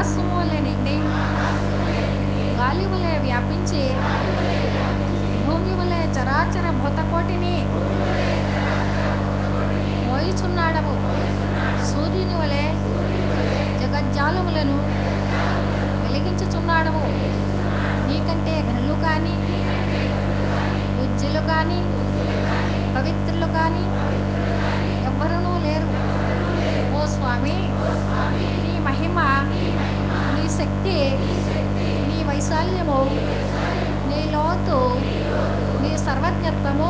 ఆకాశము వలె నిండి గాలి వలె వ్యాపించి భూమి వలె చరాచర భూతకోటిని మోయుచున్నాడవు. సూర్యుని వలె జగజ్జాలములను వెలిగించుచున్నాడవు. నీకంటే ఘనులు కానీ, పూజ్యులు కానీ, పవిత్రులు కానీ ఎవ్వరూ లేరు. ఓ స్వామి, నీ మహిమ, నీ శక్తి, నీ వైశాల్యము, నీ లోతు, నీ సర్వజ్ఞత్వము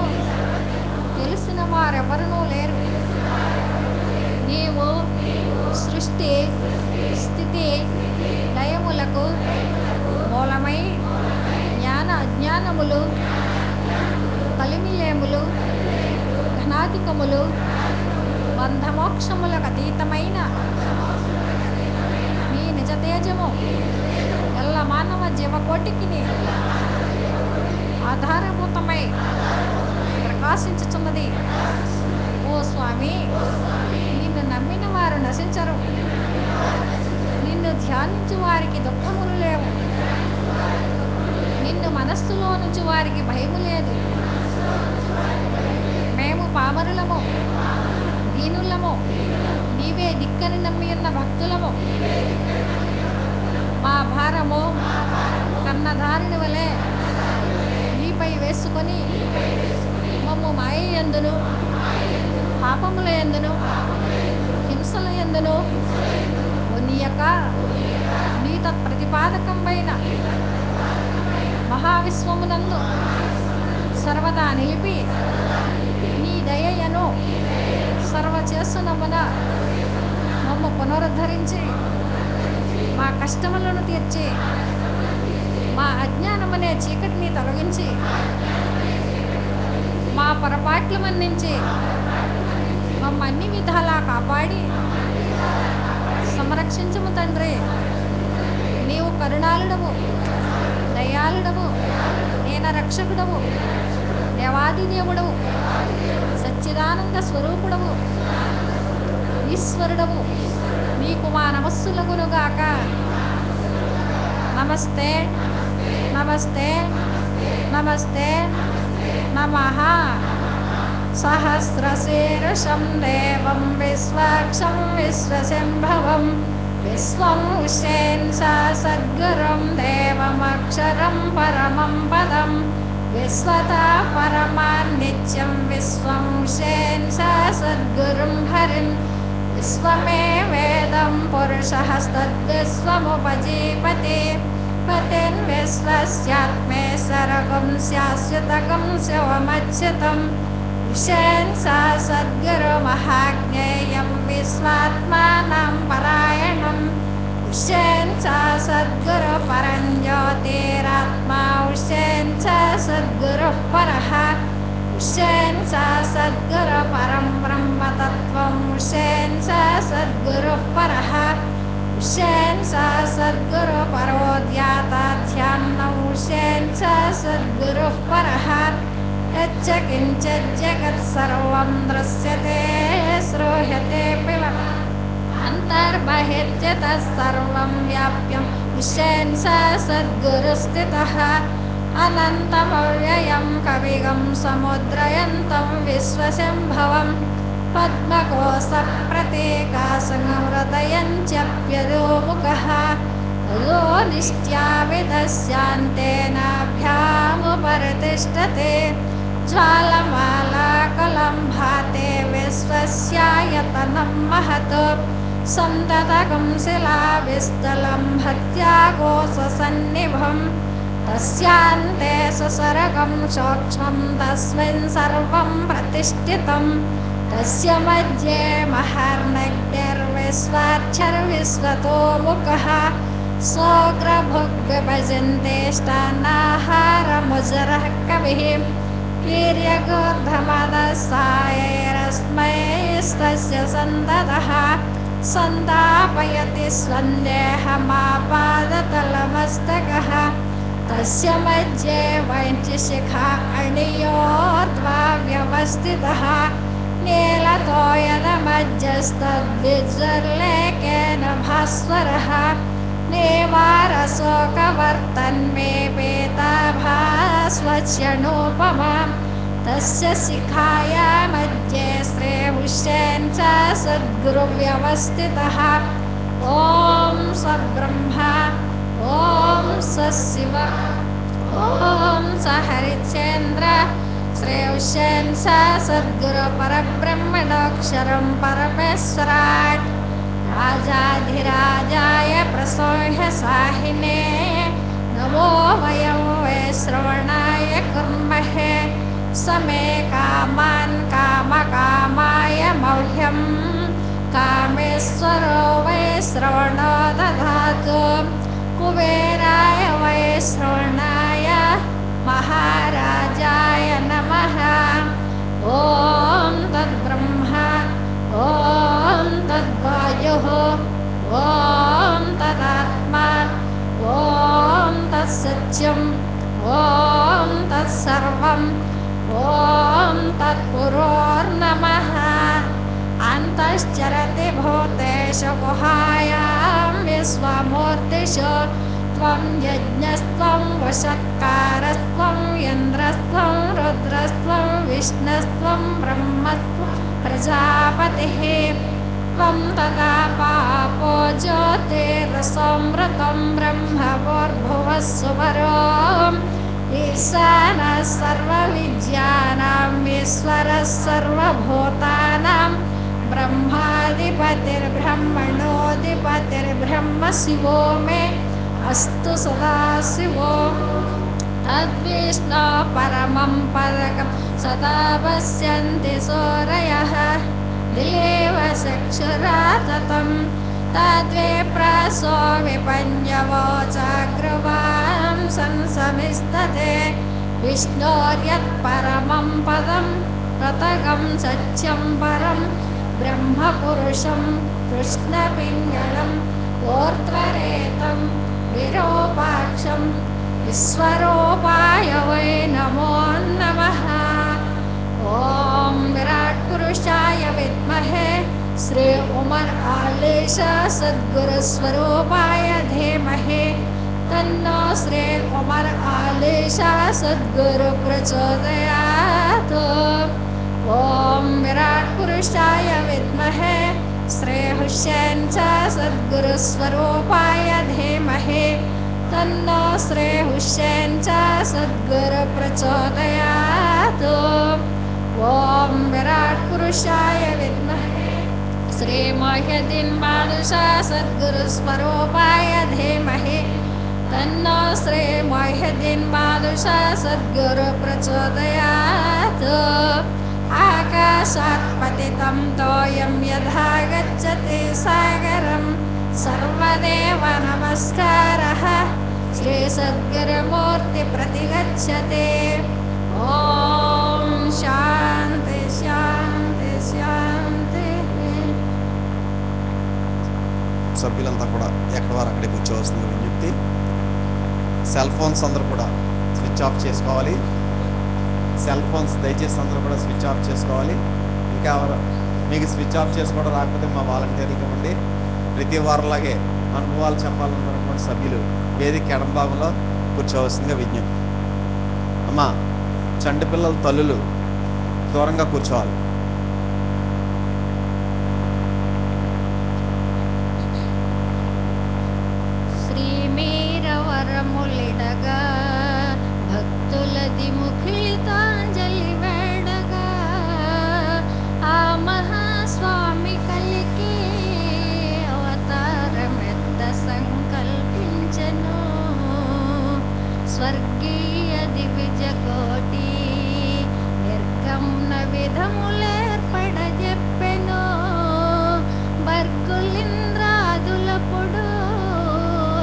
తెలిసిన వారెవరూ లేరు. నీవు సృష్టి స్థితి లయములకు మూలమై జ్ఞాన అజ్ఞానములు, కలిమిలేములు, ఘనాధికములు, బంధమోక్షములకు అతీతమైన నీ నిజ తేజము ఎల్ల మానవ జీవకోటికి ఆధారభూతమై ప్రకాశించుచున్నది. ఓ స్వామి, నిన్ను నమ్మిన వారు నశించరు. నిన్ను ధ్యానించు వారికి దుఃఖములు లేవు. నిన్ను మనస్సులో నుంచి వారికి భయము లేదు. మేము పామరులము, దీనులము, నీవే దిక్కని నమ్మి ఉన్న భక్తులము. మా భారము కన్నదారిని వలె నీపై వేసుకొని మమ్ము మాయయందును, పాపముల యందును, హింసల యందును ఒనియక నీ తత్ప్రతిపాదకంపైన మహావిశ్వమునందు సర్వదా నిలిపి నీ దయయను సర్వచేస్తునమున మమ్ము పునరుద్ధరించి మా కష్టములను తీర్చి మా అజ్ఞానమనే చీకటిని తొలగించి మా పొరపాట్లు మన్నించి మమ్మ అన్ని విధాలా కాపాడి సంరక్షించుము తండ్రి. నీవు కరుణాళుడవు, దయాళుడవు, నేన రక్షకుడవు, దేవాది దేవుడవు, సచ్చిదానంద స్వరూపుడవు, ఈశ్వరుడవు. నీకు మా నమస్సులగునుగాక. నమస్తే నమస్తే నమస్తే నమః. సహస్రశీర్షం దేవం విశ్వాక్షం విశ్వశంభవం విశ్వం ఉషేన్సా సద్గురుం దేవమక్షరం పరమం పదం విశ్వతా పరమాన్నిత్యం విశ్వం ఉషేన్సా సద్గురుం హరిం విశ్వమే వేదం పురుషస్తద్విశ్వముపజీపతి పతిన్ విశ్వస్యాత్మే సరగం శాశ్వతకం శివమచ్యుతం ఉషేన్సా సద్గురు మహాజ్ఞేయం విశ్వాత్మానం పరాయణం ఉషేన్సా సద్గురు పరంజ్యోతిరాత్మా ఉషేన్సా సద్గురు పరః ఉషేన్సా సద్గురు పరం బ్రహ్మతత్వం ఉషేన్సా సద్గురు పరః ఉషేన్సా సద్గురు పరోధ్యాతాధ్యాన్నం ఉషేన్సా సద్గురు పరః యచ్చ కించిత్ జగత్ సర్వం దృశ్యతే శ్రూయతే పివ అంతర్బహిర్యతః సర్వం వ్యాప్యం ఉషేన్సా సద్గురు స్థితః అనంతమవ్యయం కవిగం సముద్రయంతం విశ్వశంభవం పద్మకోశ ప్రతీకాసంహృదయంచప్యదోముఖః అదో నిష్ట్యా విదస్యాంతేనాభ్యాముపరితిష్టతే జ్వాలమాలాకలం భాతే విశ్వస్యాయతనం మహత్ సంతతకం శిలావిస్థలం భక్త్యాకోశసన్నిభం తస్యాంతే సుసరగం సూక్ష్మం తస్మిన్ సర్వం ప్రతిష్ఠితం తస్య మధ్యే మహర్నగ్నిర్విశ్వాక్షరవిశ్వతోముఖః సోగ్రభుగ్విభజంతేష్టాన్నాహారముజరః కవిః వీర్యగోర్ధమదసాయైరస్మై స్తస్య సంతతః సంతాపయతి స్వందేహమాపాదతలమస్తకః తస్య మధ్యే వైంచిశిఖా అణియోర్ధ్వా వ్యవస్థితః నీలతోయనమధ్యస్తద్విజ్జర్లేకేన భాస్వరః नेवारशोकवर्तन्मे पेताभास्वच्यनोपमा तस्य शिखाया मध्ये श्रेहुष्येन च सद्गुरुव्यवस्थितः ॐ सब्रह्मा ॐ सशिव ॐ सहरिचेन्द्र श्रेयुष्येन च सद्गुरु परब्रह्मणोऽक्षरं परमेश्वराट् राजाधिराजाय प्रसोह्य साहिने नमो वयं वै श्रवणाय कुर्महे समे कामान् कामकामाय मह्यं कामेश्वरो वै श्रवणो दधातु कुबेराय वै श्रवणाय महाराजाय नमः ॐ तद्ब्रह्मा ॐ तद्वायुः ॐ तदात्मा ॐ तत्सत्यं ॐ तत्सर्वं ॐ तत्पुरोर्नमः अन्तश्चरति भूतेषु गुहायां विश्वमूर्तिषु त्वं यज्ञस्त्वं वषट्कारस्त्वं इन्द्रस्त्वं रुद्रस्त्वं विष्णुस्त्वं ब्रह्मस्त्वं प्रजापतिः त्वं तदा पापो ज्योतिरसंवृतं ब्रह्मभूर्भुवः सुवरो ईशानः सर्वविद्यानां ईश्वरः सर्वभूतानां ब्रह्माधिपतिर्ब्रह्मणोऽधिपतिर्ब्रह्म शिवो मे अस्तु सदाशिवो तद्विष्णो परमं पदकं सदा पश्यन्ति सूरयः दिलेव चक्षुराततं तद्विप्रसो विपञ्चवोचाग्रवां संसमिस्तते विष्णोर्यत्परमं पदं प्रतगं सत्यं परं ब्रह्मपुरुषं कृष्णपिङ्गलम् ऊर्ध्वरेतं विरूपाक्षं विश्वरूपाय वै नमो नमः ॐ विराट्पुरुषाय विद्महे श्री उमर आलेश सद्गुरुस्वरूपाय धीमहि तन्नो श्री उमर आलेश सद्गुरु प्रचोदयात् ॐ विराट्पुरुषाय विद्महे श्री हुष्येन च सद्गुरुस्वरूपाय धीमहि तन्नो श्री हुष्येन च सद्गुरु प्रचोदयात् ॐ विराट्पुरुषाय विद्महे श्री मोह्यदीन बादशाह सद्गुरुस्वरूपाय धीमहि तन्नो श्री मोह्यदीन बादशाह सद्गुरु प्रचोदयात् आकाशात् पतितं तोयं यथा गच्छति सागरं सर्वदेव नमस्कारः श्री सद्गुरुमूर्ति प्रतिगच्छति ॐ शान्ति शान्ति शान्ति సభ్యులంతా కూడా ఎక్కడ వారు అక్కడే కూర్చోవలసిన విజ్ఞప్తి సెల్ ఫోన్స్ అందరూ కూడా స్విచ్ ఆఫ్ చేసుకోవాలి సెల్ ఫోన్స్ దయచేసి అందరూ కూడా స్విచ్ ఆఫ్ చేసుకోవాలి ఇంకా మీకు స్విచ్ ఆఫ్ చేసుకోవడం రాకపోతే మా వాలంటీర్లకు ఇవ్వండి ప్రతి వారంలాగే అనుభవాలు చెప్పాలన్నటువంటి సభ్యులు వేదిక ఎడమ భాగంలో కూర్చోవలసిందిగా విజ్ఞప్తి అమ్మా చంటి పిల్లల తల్లులు దూరంగా కూర్చోవాలి శ్రీమీరవరములిడగా భక్తులది ముఖితాంజలి వేడగా ఆ మహాస్వామి కలికి అవతారమెత్త సంకల్పించను స్వర్గీయ దివిజ కోటి నిర్గమ్న విధములేర్పడజెప్పెను బర్కులింద్రాదులపుడు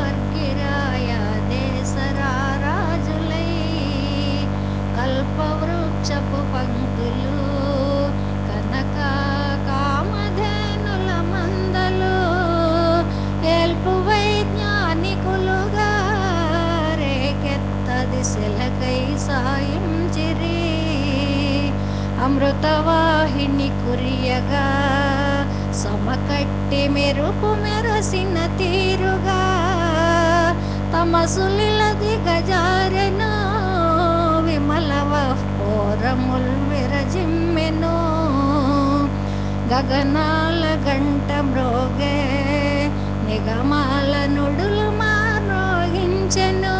అర్గిరాయ దేశరారాజులై కల్పవృక్షపు పంక్తులు కనక కామధేనుల మందలు ఏల్పు వైజ్ఞానికులుగా రేకెత్త దిశలకై సాయించిరి అమృతవాహిని కురియగా సమకట్టి మెరుపు మెరసిన తీరుగా తమసులిల దిగజారెను విమలవ పోరముల్ విరజిమ్మెను గగనాల గంట మ్రోగే నిగమాల నుడులు మారోగించెను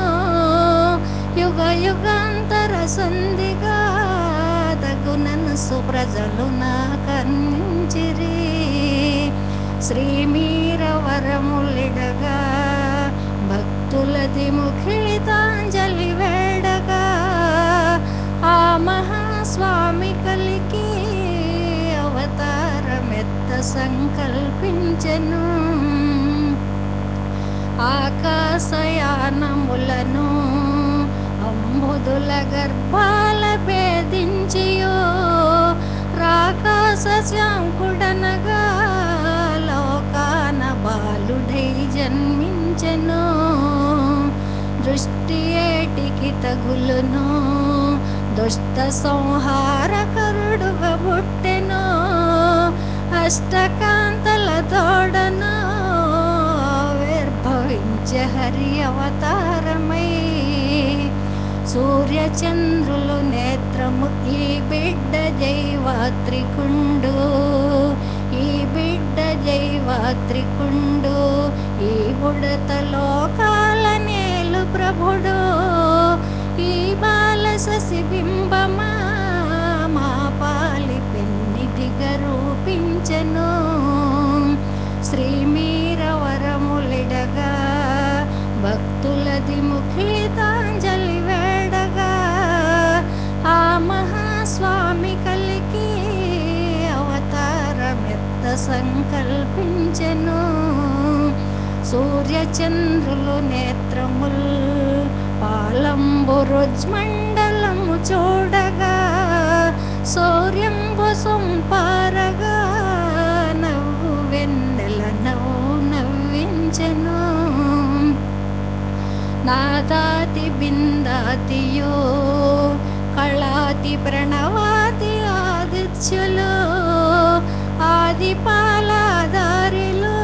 యుగ యుగాంతర సంధిగా తగునను సుప్రజలు నాకర్ణించిరి శ్రీమీరవరములిడగా భక్తులది ముఖితాంజలి వేడగా ఆ మహాస్వామి కలికి అవతారమెత్త సంకల్పించెను ఆకాశయానములను అంబుదుల గర్భాల భేదించియో రాకాశ శంకుడనగా లోకాన బాలుడై జన్మించెను దృష్టి ఏటికి తగులును దుష్ట సంహారకరుడుగా పుట్టెను అష్టకాంతల తోడను ఆవిర్భవించే హరి అవతారమై సూర్యచంద్రులు నేత్రము ఈ బిడ్డ జైవాత్రికుండు ఈ బిడ్డ జైవాత్రికుండు ఈ బుడత లోకాల నేలు ప్రభుడు ఈ బాల శశిబింబమా మా పాలి పెన్నిదిగా రూపించెను శ్రీమీరవరములిడగా భక్తులది ముఖితాంజలి వేడగా ఆ మహాస్వామి కలికి అవతారమెత్త సంకల్పించెను సూర్యచంద్రులు నేత్రముల్ పాలంబు రుజ్మండలము చూడగా సౌర్యంబు సంపారగా నవ్వు వెన్నెల నవ్వించెను నాదాతి బిందాతియో కళాతి ప్రణవాతి ఆదిత్యులు ఆది పాలాదారిలో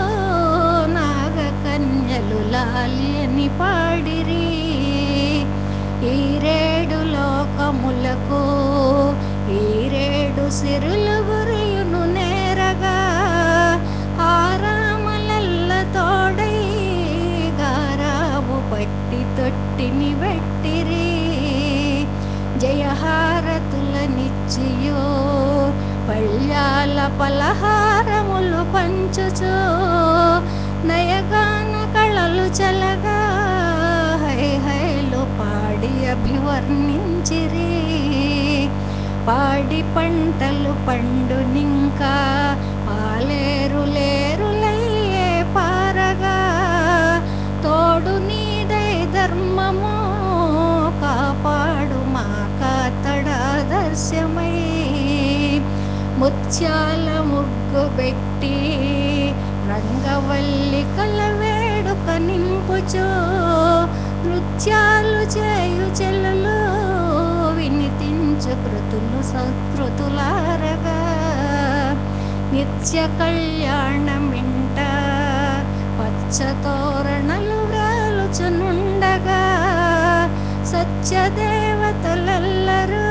నాగకన్యలు లాలిని పాడిరి ఈ రేడు లోకములకు ఈ రేడు సిరులు గురియును నేరగా ఆరామలెల్ల తోడై గారాబు పట్టి తొట్టిని పెట్టిరి జయహారతులనిచ్చియో పళ్యాల పలహారములు పంచుచో నయగాన కళలు చలగా హై హైలు పాడి అభివర్ణించిరి పాడి పంటలు పండునింకా పాలేరులేరులయ్యే పారగా తోడు నీడై ధర్మము కాపాడు మా కాతడాదర్శమై ముత్యాల ముగ్గు పెట్టి రంగవల్లి కలవేడుక నింపుచో నృత్యాలు చేయు చెల్లులు వినితించు కృతులు సత్కృతులారగా నిత్య కళ్యాణమింట పచ్చతోరణలు వ్రాలుచునుండగా సత్యదేవతలెల్లరూ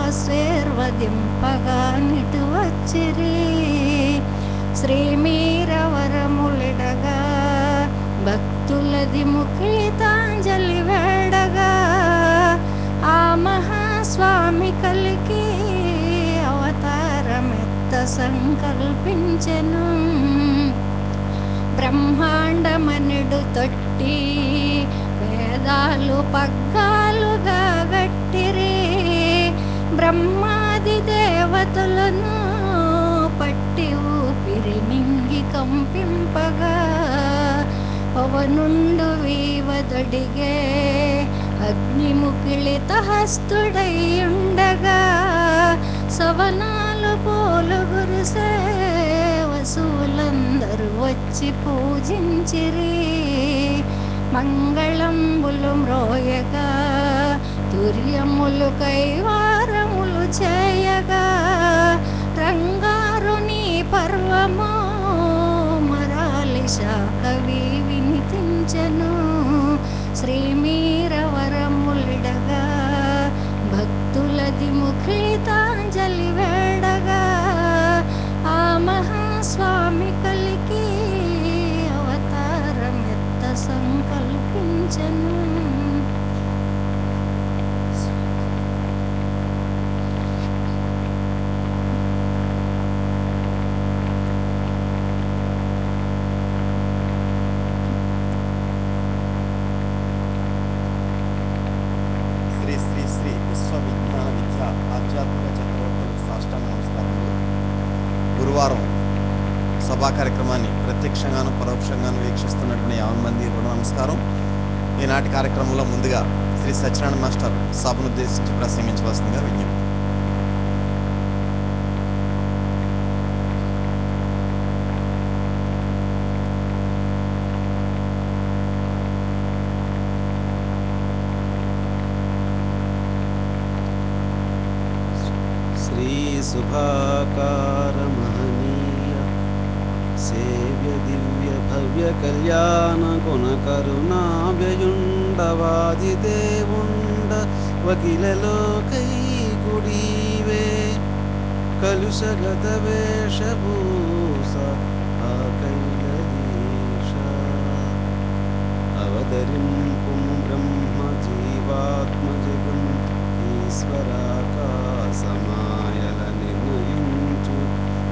ఆశీర్వదింపగా నిటు వచ్చిరి శ్రీమీరవరములిడగా భక్తులది ముఖితాంజలి వేడగా ఆ మహాస్వామి కలికి అవతారమెత్త సంకల్పించెను బ్రహ్మాండమనుడు తొట్టి వేదాలు పగ్గాలుగా గట్టిరి బ్రహ్మాది దేవతలను పట్టి ఊపిరి మింగి కంపింపగా పవనుండు వీవదొడిగే అగ్నిముకిళిత హస్తుడైయుండగా సవనాలు పోలుగురు వసువులందరూ వచ్చి పూజించిరి మంగళంబులు మ్రోయగా తుర్యములు కైవారములు చేయగా రంగారుని పర్వము మరాలి శాకవి వినితించెను శ్రీమీరవరములిడగా భక్తులది ముఖితాంజలి వేడగా ఆ మహాస్వామి కలికి అవతారమెత్త సంకల్పించను. శ్రీ శ్రీ శ్రీ విశ్వ విజ్ఞాన విద్య ఆధ్యాత్మిక చక్రవర్తులకు సాష్టాంగ నమస్కారములు. గురువారం సభా కార్యక్రమాన్ని ప్రత్యక్షంగాను పరోక్షంగాను వీక్షిస్తున్నటువంటి 50 మంది కూడా నమస్కారం. ఈనాటి కార్యక్రమంలో ముందుగా శ్రీ సత్యనారాయణ మాస్టర్ సభను ఉద్దేశించి ప్రసంగించవలసిందిగా విజ్ఞప్తి. శ్రీ శుభాకార మహనీయ సేవ్య దివ్య భవ్య కళ్యాణ గుణ కరుణావ్యయుండవాది దేవుండ వకిలలో కైకుడీవే కలుషగత వేషభూష ఆకైలదీశ అవతరింపు బ్రహ్మ జీవాత్మ జగం ఈశ్వరాకాశమాయల నిర్ణయించు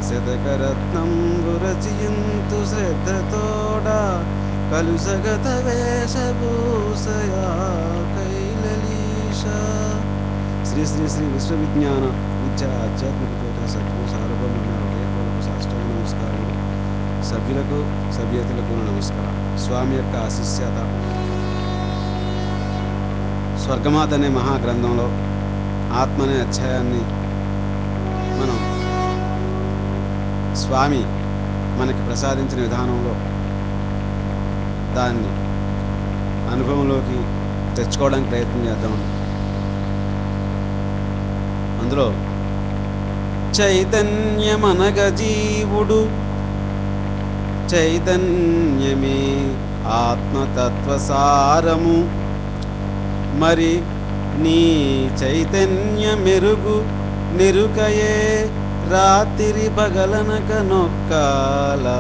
శతకరత్నం గురచియంతు శ్రద్ధతోడ కలుసగత వేషభూషయా కైలలీశ. శ్రీ శ్రీ శ్రీ విశ్వవిజ్ఞాన విద్య ఆధ్యాత్మిక పీఠ సద్గురు సార్వభౌమ హృదయపూర్వక సాష్టాంగ నమస్కారములు. సభ్యులకు సభ్యతలకు నమస్కారం. స్వామి యొక్క ఆశిష్యత స్వర్గమాత అనే మహాగ్రంథంలో ఆత్మ అనే అధ్యాయాన్ని మనం స్వామి మనకి ప్రసాదించిన విధానంలో దాన్ని అనుభవంలోకి తెచ్చుకోవడానికి ప్రయత్నం చేద్దాం. అందులో చైతన్యమనగ జీవుడు, చైతన్యమే ఆత్మతత్వసారము, మరి నీ చైతన్య మెరుగు నిరుకయే రాత్రి పగలనక నొక్కలాగుండు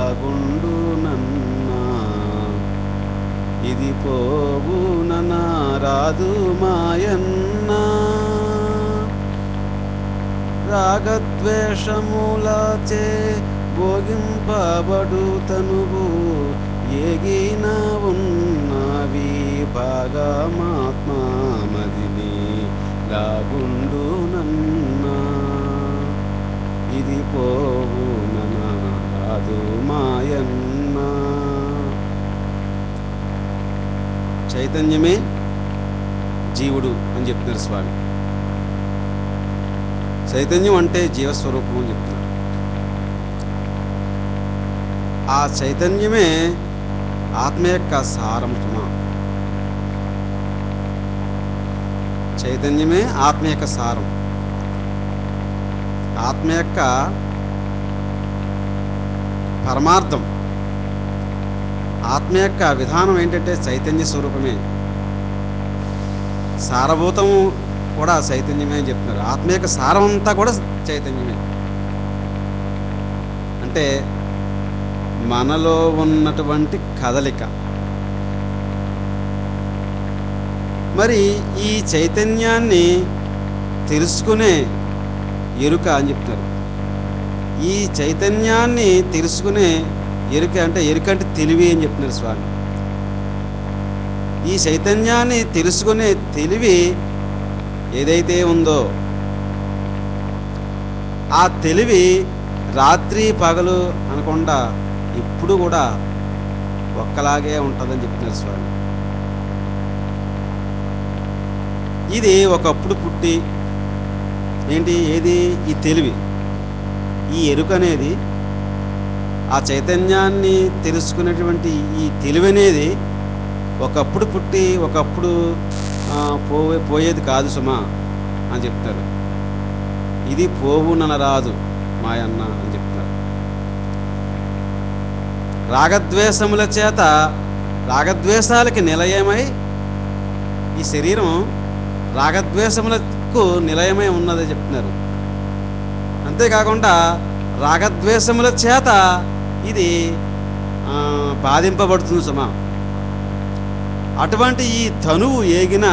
నన్నా, ఇది పోవునన రాదు మాయన్నా. రాగద్వేషములచే భోగింపబడు తనువు ఏగిన ఉన్నవి భాగమాత్మ మదిని లాగుండు నన్నా, ఇది పోవునన రాదు మాయన్నా. చైతన్యమే జీవుడు అని చెప్తున్నారు స్వామి. చైతన్యం అంటే జీవస్వరూపం అని చెప్తున్నారు. ఆ చైతన్యమే ఆత్మ యొక్క సారం. చైతన్యమే ఆత్మ యొక్క సారం. ఆత్మ యొక్క పరమార్థం, ఆత్మ యొక్క విధానం ఏంటంటే చైతన్య స్వరూపమే. సారభూతము కూడా చైతన్యమే అని చెప్తున్నారు. ఆత్మ యొక్క సారం అంతా కూడా చైతన్యమే. అంటే మనలో ఉన్నటువంటి కదలిక. మరి ఈ చైతన్యాన్ని తెలుసుకునే ఎరుక అని చెప్తారు. ఈ చైతన్యాన్ని తెలుసుకునే ఎరుక అంటే తెలివి అని చెప్తున్నారు స్వామి. ఈ చైతన్యాన్ని తెలుసుకునే తెలివి ఏదైతే ఉందో ఆ తెలివి రాత్రి పగలు అనకుండా ఇప్పుడు కూడా ఒక్కలాగే ఉంటుందని చెప్తున్నారు స్వామి. ఇది ఒకప్పుడు పుట్టి ఏది ఈ తెలివి, ఈ ఎరుక అనేది, ఆ చైతన్యాన్ని తెలుసుకునేటువంటి ఈ తెలివి అనేది ఒకప్పుడు పుట్టి ఒకప్పుడు పోయేది కాదు సుమా అని చెప్తారు. ఇది పోవుననరాదు మాయన్న అని చెప్తారు. రాగద్వేషముల చేత రాగద్వేషాలకి నిలయమై ఈ శరీరం రాగద్వేషములకు నిలయమై ఉన్నది చెప్తున్నారు. అంతేకాకుండా రాగద్వేషముల చేత ఇది బాధింపబడుతుంది సుమా. అటువంటి ఈ ధనువు ఏగిన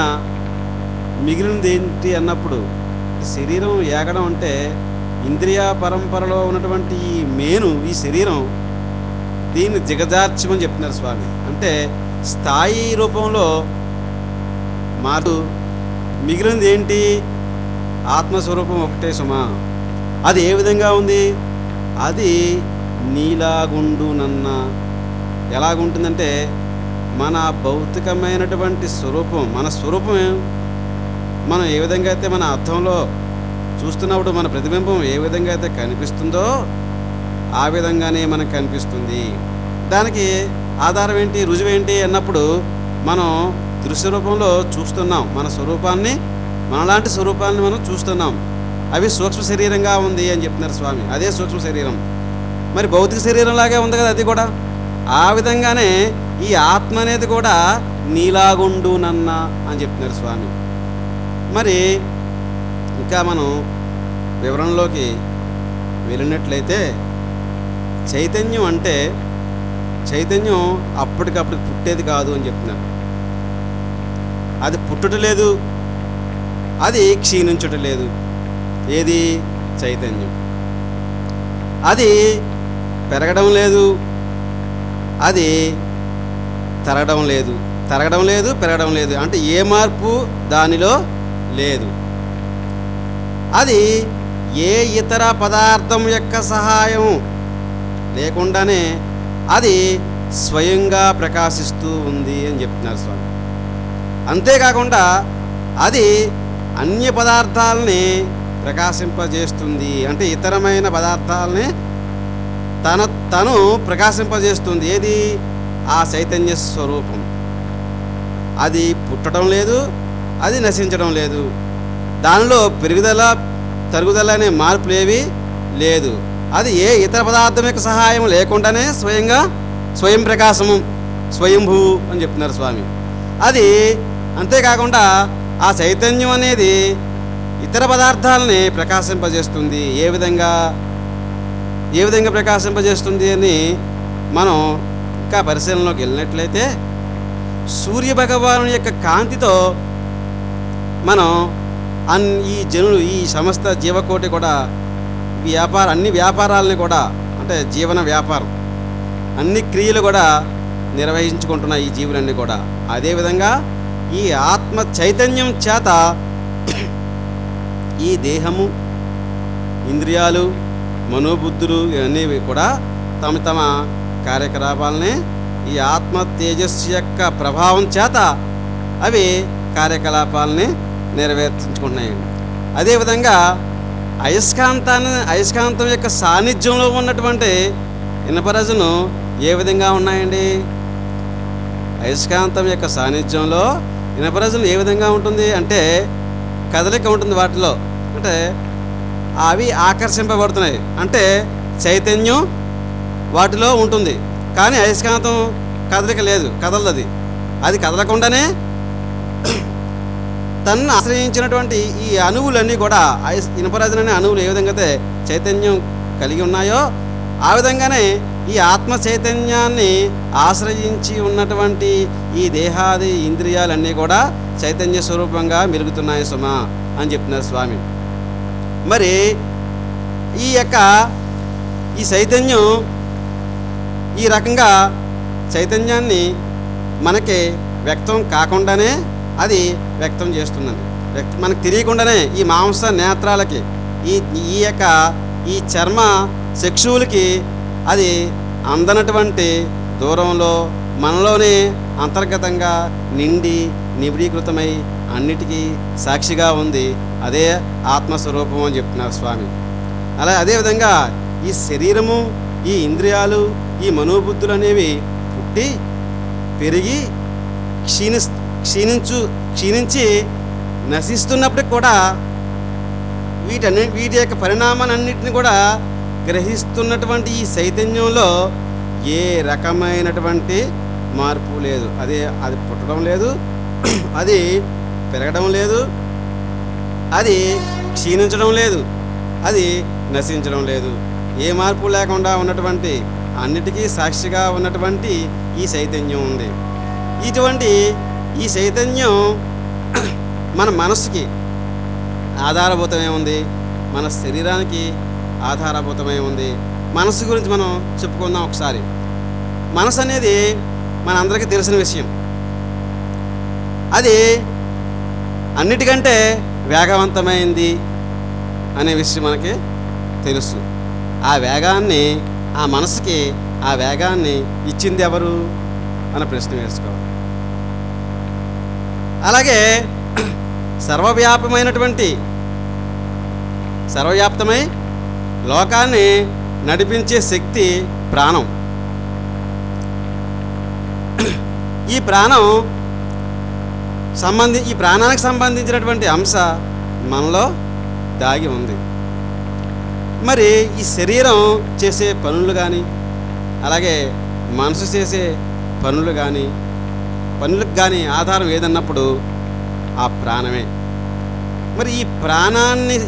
మిగిలినది ఏంటి అన్నప్పుడు, శరీరం ఏగడం అంటే ఇంద్రియ పరంపరలో ఉన్నటువంటి ఈ మేను, ఈ శరీరం, దీన్ని దిగజార్చమని చెప్తున్నారు స్వామి. అంటే స్థాయి రూపంలో మారు మిగిలినది ఏంటి? ఆత్మస్వరూపం ఒకటే సుమా. అది ఏ విధంగా ఉంది? అది నీలాగుండునన్న. ఎలాగుంటుందంటే మన భౌతికమైనటువంటి స్వరూపం, మన స్వరూపం మనం ఏ విధంగా అయితే మన అర్థంలో చూస్తున్నప్పుడు మన ప్రతిబింబం ఏ విధంగా అయితే కనిపిస్తుందో ఆ విధంగానే మనకు కనిపిస్తుంది. దానికి ఆధారం ఏంటి, రుజువేంటి అన్నప్పుడు మనం దృశ్య రూపంలో చూస్తున్నాం మన స్వరూపాన్ని, మనలాంటి స్వరూపాన్ని మనం చూస్తున్నాం. అవి సూక్ష్మ శరీరంగా ఉంది అని చెప్తున్నారు స్వామి. అదే సూక్ష్మ శరీరం. మరి భౌతిక శరీరంలాగే ఉంది కదా అది కూడా. ఆ విధంగానే ఈ ఆత్మ అనేది కూడా నీలాగుండునన్న అని చెప్తున్నారు స్వామి. మరి ఇంకా మనం వివరణలోకి వెళ్ళినట్లయితే, చైతన్యం అంటే చైతన్యం అప్పటికప్పుడు పుట్టేది కాదు అని చెప్తున్నారు. అది పుట్టుట లేదు, అది క్షీణించుట లేదు. ఏది? చైతన్యం. అది పెరగడం లేదు, అది తరగడం లేదు. తరగడం లేదు, పెరగడం లేదు, అంటే ఏ మార్పు దానిలో లేదు. అది ఏ ఇతర పదార్థం యొక్క సహాయం లేకుండానే అది స్వయంగా ప్రకాశిస్తూ ఉంది అని చెప్తున్నారు స్వామి. అంతేకాకుండా అది అన్య పదార్థాలని ప్రకాశింపజేస్తుంది. అంటే ఇతరమైన పదార్థాలని తను ప్రకాశింపజేస్తుంది. ఏది? ఆ చైతన్య స్వరూపం. అది పుట్టడం లేదు, అది నశించడం లేదు. దానిలో పెరుగుదల తరుగుదల అనే మార్పులు ఏవి లేదు. అది ఏ ఇతర పదార్థం యొక్క సహాయం లేకుండానే స్వయం ప్రకాశము, స్వయంభూ అని చెప్తున్నారు స్వామి. అది అంతేకాకుండా ఆ చైతన్యం అనేది ఇతర పదార్థాలని ప్రకాశింపజేస్తుంది. ఏ విధంగా ప్రకాశింపజేస్తుంది అని మనం ఇంకా పరిశీలనలోకి వెళ్ళినట్లయితే, సూర్య భగవాను యొక్క కాంతితో మనం ఈ జనులు, ఈ సమస్త జీవకోటి కూడా అన్ని వ్యాపారాలని కూడా, అంటే జీవన వ్యాపారం, అన్ని క్రియలు కూడా నిర్వహించుకుంటున్న ఈ జీవులన్నీ కూడా అదేవిధంగా ఈ ఆత్మ చైతన్యం చేత ఈ దేహము, ఇంద్రియాలు, మనోబుద్ధులు ఇవన్నీ కూడా తమ కార్యకలాపాలని ఈ ఆత్మ తేజస్సు యొక్క ప్రభావం చేత అవి కార్యకలాపాలని నెరవేర్చుకుంటున్నాయి. అదేవిధంగా అయస్కాంతం యొక్క సాన్నిధ్యంలో ఉన్నటువంటి ఇనపరజును ఏ విధంగా ఉన్నాయండి? అయస్కాంతం యొక్క సాన్నిధ్యంలో ఇనపరజులు ఏ విధంగా ఉంటుంది అంటే కదలిక ఉంటుంది వాటిలో. అంటే అవి ఆకర్షింపబడుతున్నాయి. అంటే చైతన్యం వాటిలో ఉంటుంది, కానీ అయస్కాంతం కదలిక లేదు, కదలదు. అది కదలకుండానే తన్ను ఆశ్రయించినటువంటి ఈ అణువులన్నీ కూడా, ఇనుపరాజులనే అణువులు ఏ విధంగా అయితే చైతన్యం కలిగి ఉన్నాయో ఆ విధంగానే ఈ ఆత్మ చైతన్యాన్ని ఆశ్రయించి ఉన్నటువంటి ఈ దేహాది ఇంద్రియాలన్నీ కూడా చైతన్య స్వరూపంగా మెలుగుతున్నాయి సుమా అని చెప్తున్నారు స్వామి. మరి ఈ చైతన్యం ఈ రకంగా చైతన్యాన్ని మనకి వ్యక్తం కాకుండానే అది వ్యక్తం చేస్తుందండి. మనకు తెలియకుండానే ఈ మాంస నేత్రాలకి ఈ చర్మ చక్షువులకి అది అందనటువంటి దూరంలో మనలోనే అంతర్గతంగా నిండి నిబిడీకృతమై అన్నిటికీ సాక్షిగా ఉంది. అదే ఆత్మస్వరూపం అని చెప్తున్నారు స్వామి. అదేవిధంగా ఈ శరీరము, ఈ ఇంద్రియాలు, ఈ మనోబుద్ధులు అనేవి పుట్టి పెరిగి క్షీణించి నశిస్తున్నప్పటికి కూడా వీటి యొక్క పరిణామాలన్నింటినీ కూడా గ్రహిస్తున్నటువంటి ఈ చైతన్యంలో ఏ రకమైనటువంటి మార్పు లేదు. అది పుట్టడం లేదు, అది పెరగడం లేదు, అది క్షీణించడం లేదు, అది నశించడం లేదు. ఏ మార్పు లేకుండా ఉన్నటువంటి, అన్నిటికీ సాక్షిగా ఉన్నటువంటి ఈ చైతన్యం ఉంది. ఇటువంటి ఈ చైతన్యం మన మనసుకి ఆధారభూతమే ఉంది, మన శరీరానికి ఆధారభూతమే ఉంది. మనసు గురించి మనం చెప్పుకుందాం ఒకసారి. మనసు అనేది మనందరికీ తెలిసిన విషయం. అది అన్నిటికంటే వేగవంతమైంది అనే విషయం మనకి తెలుసు. ఆ వేగాన్ని, ఆ మనసుకి ఆ వేగాన్ని ఇచ్చింది ఎవరు అన్న ప్రశ్న వేసుకోవాలి. అలాగే సర్వవ్యాప్తమై లోకాన్ని నడిపించే శక్తి ప్రాణం. ఈ ప్రాణానికి సంబంధించినటువంటి అంశ మనలో దాగి ఉంది. మరి ఈ శరీరం చేసే పనులు కానీ, అలాగే మనసు చేసే పనులకు కానీ ఆధారం ఏదన్నప్పుడు ఆ ప్రాణమే. మరి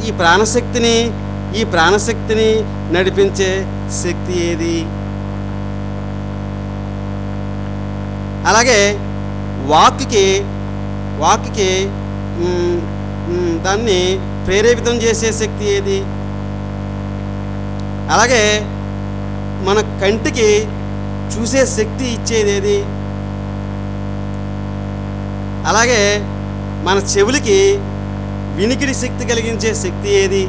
ఈ ప్రాణశక్తిని నడిపించే శక్తి ఏది? అలాగే వాక్కి దాన్ని ప్రేరేపితం చేసే శక్తి ఏది? అలాగే మన కంటికి చూసే శక్తి ఇచ్చేది ఏది? అలాగే మన చెవులకి వినికిడి శక్తి కలిగించే శక్తి ఏది?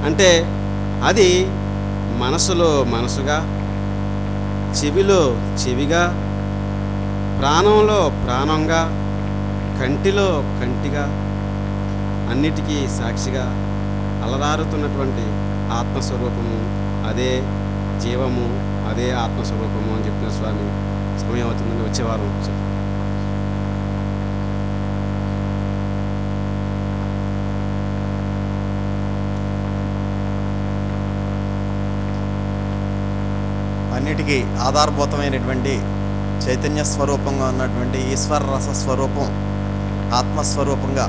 అంటే అది మనసులో మనసుగా, చెవిలో చెవిగా, ప్రాణంలో ప్రాణంగా, కంటిలో కంటిగా, అన్నిటికీ సాక్షిగా అలరారుతున్నటువంటి ఆత్మస్వరూపము, అదే జీవము, అదే ఆత్మస్వరూపము అని చెప్పిన స్వామి. సమయం అవుతుందని వచ్చేవారం చెప్పు. అన్నిటికీ ఆధారభూతమైనటువంటి చైతన్య స్వరూపంగా ఉన్నటువంటి ఈశ్వర రస స్వరూపం ఆత్మస్వరూపంగా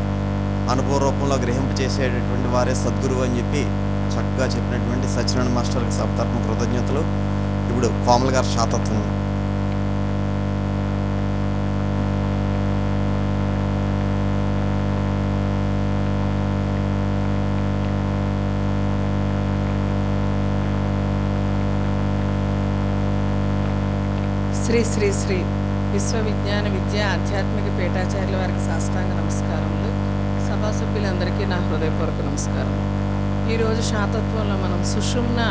అనుభవ రూపంలో గ్రహింపు చేసేటటువంటి వారే సద్గురువు అని చెప్పి చక్కగా చెప్పినటువంటి సత్యనారాయణ మాస్టర్కి సప్తర్పణ కృతజ్ఞతలు. ఇప్పుడు కోమల గారు శాతత్వం. శ్రీ శ్రీ శ్రీ విశ్వవిజ్ఞాన విద్య ఆధ్యాత్మిక పీఠాచార్యుల వారికి సాష్టాంగ నమస్కారములు. సభా సభ్యులందరికీ నా హృదయపూర్వక నమస్కారం. ఈరోజు శాతత్వంలో మనం సుషుమ్న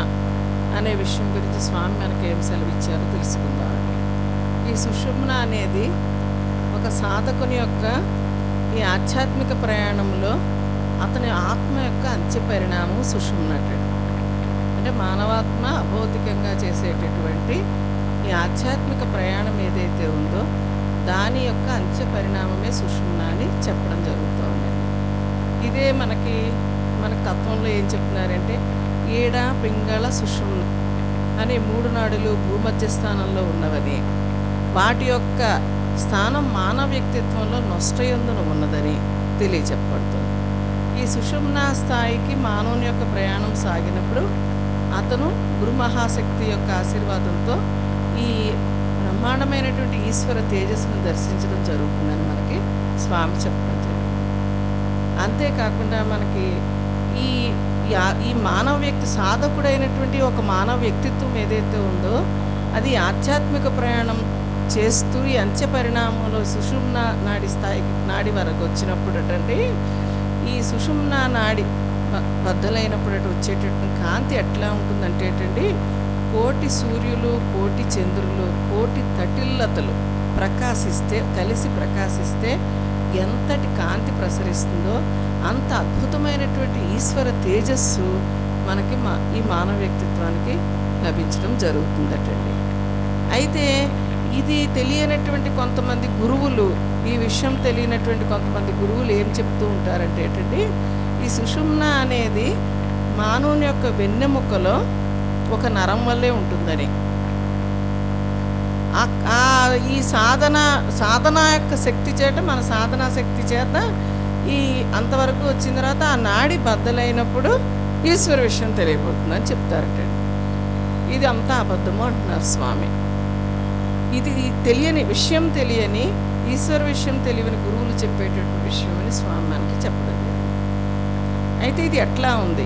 అనే విషయం గురించి స్వామి మనకి ఏం సెలవిచ్చారో తెలుసుకుందామండి. ఈ సుషుమ్న అనేది ఒక సాధకుని యొక్క ఈ ఆధ్యాత్మిక ప్రయాణంలో అతని ఆత్మ యొక్క అంత్య పరిణామం సుషుమ్నట. అంటే మానవాత్మ అభౌతికంగా చేసేటటువంటి ఈ ఆధ్యాత్మిక ప్రయాణం ఏదైతే ఉందో దాని యొక్క అంత్య పరిణామమే సుషుమ్న అని చెప్పడం జరుగుతుంది. ఇదే మన తత్వంలో ఏం చెప్తున్నారంటే ఈడ పింగళ సుషుమ్న అనే 3 నాడులు భూమధ్య స్థానంలో ఉన్నవని, వాటి యొక్క స్థానం మానవ వ్యక్తిత్వంలో నొష్టయందున ఉన్నదని తెలియచెప్పబడుతుంది. ఈ సుషుమ్న స్థాయికి మానవుని యొక్క ప్రయాణం సాగినప్పుడు అతను గురు మహాశక్తి యొక్క ఆశీర్వాదంతో ఈ బ్రహ్మాండమైనటువంటి ఈశ్వర తేజస్సును దర్శించడం జరుగుతుందని మనకి స్వామి చెప్పడం జరిగింది. అంతేకాకుండా మనకి ఈ మానవ వ్యక్తి సాధకుడైనటువంటి ఒక మానవ వ్యక్తిత్వం ఏదైతే ఉందో అది ఆధ్యాత్మిక ప్రయాణం చేస్తూ ఈ అంత్య పరిణామంలో సుషుమ్న నాడి వరకు వచ్చినప్పుడు అంటే ఈ సుషుమ్న నాడి బద్దలైనప్పుడు వచ్చేటటువంటి కాంతి ఎట్లా ఉంటుందంటే కోటి సూర్యులు, కోటి చంద్రులు, కోటి తటిల్లతలు కలిసి ప్రకాశిస్తే ఎంతటి కాంతి ప్రసరిస్తుందో అంత అద్భుతమైనటువంటి ఈశ్వర తేజస్సు మనకి ఈ మానవ వ్యక్తిత్వానికి లభించడం జరుగుతుందటండి. అయితే ఇది తెలియనటువంటి కొంతమంది గురువులు, ఈ విషయం తెలియనటువంటి కొంతమంది గురువులు ఏం చెప్తూ ఉంటారంటే ఈ సుషుమ్న అనేది మానవుని యొక్క వెన్నెముకలో ఒక నరం వల్లే ఉంటుందని. ఈ సాధన యొక్క శక్తి చేత, మన సాధనా శక్తి చేత ఈ అంతవరకు వచ్చిన తర్వాత ఆ నాడి బద్దలైనప్పుడు ఈశ్వర విషయం తెలియబోతుందని చెప్తారట. ఇది అంతా అబద్ధము అంటున్నారు స్వామి. ఇది తెలియని ఈశ్వర విషయం తెలియని గురువులు చెప్పేటటువంటి విషయం అని స్వామి మనకి చెప్పడం జరిగింది. అయితే ఇది ఎట్లా ఉంది?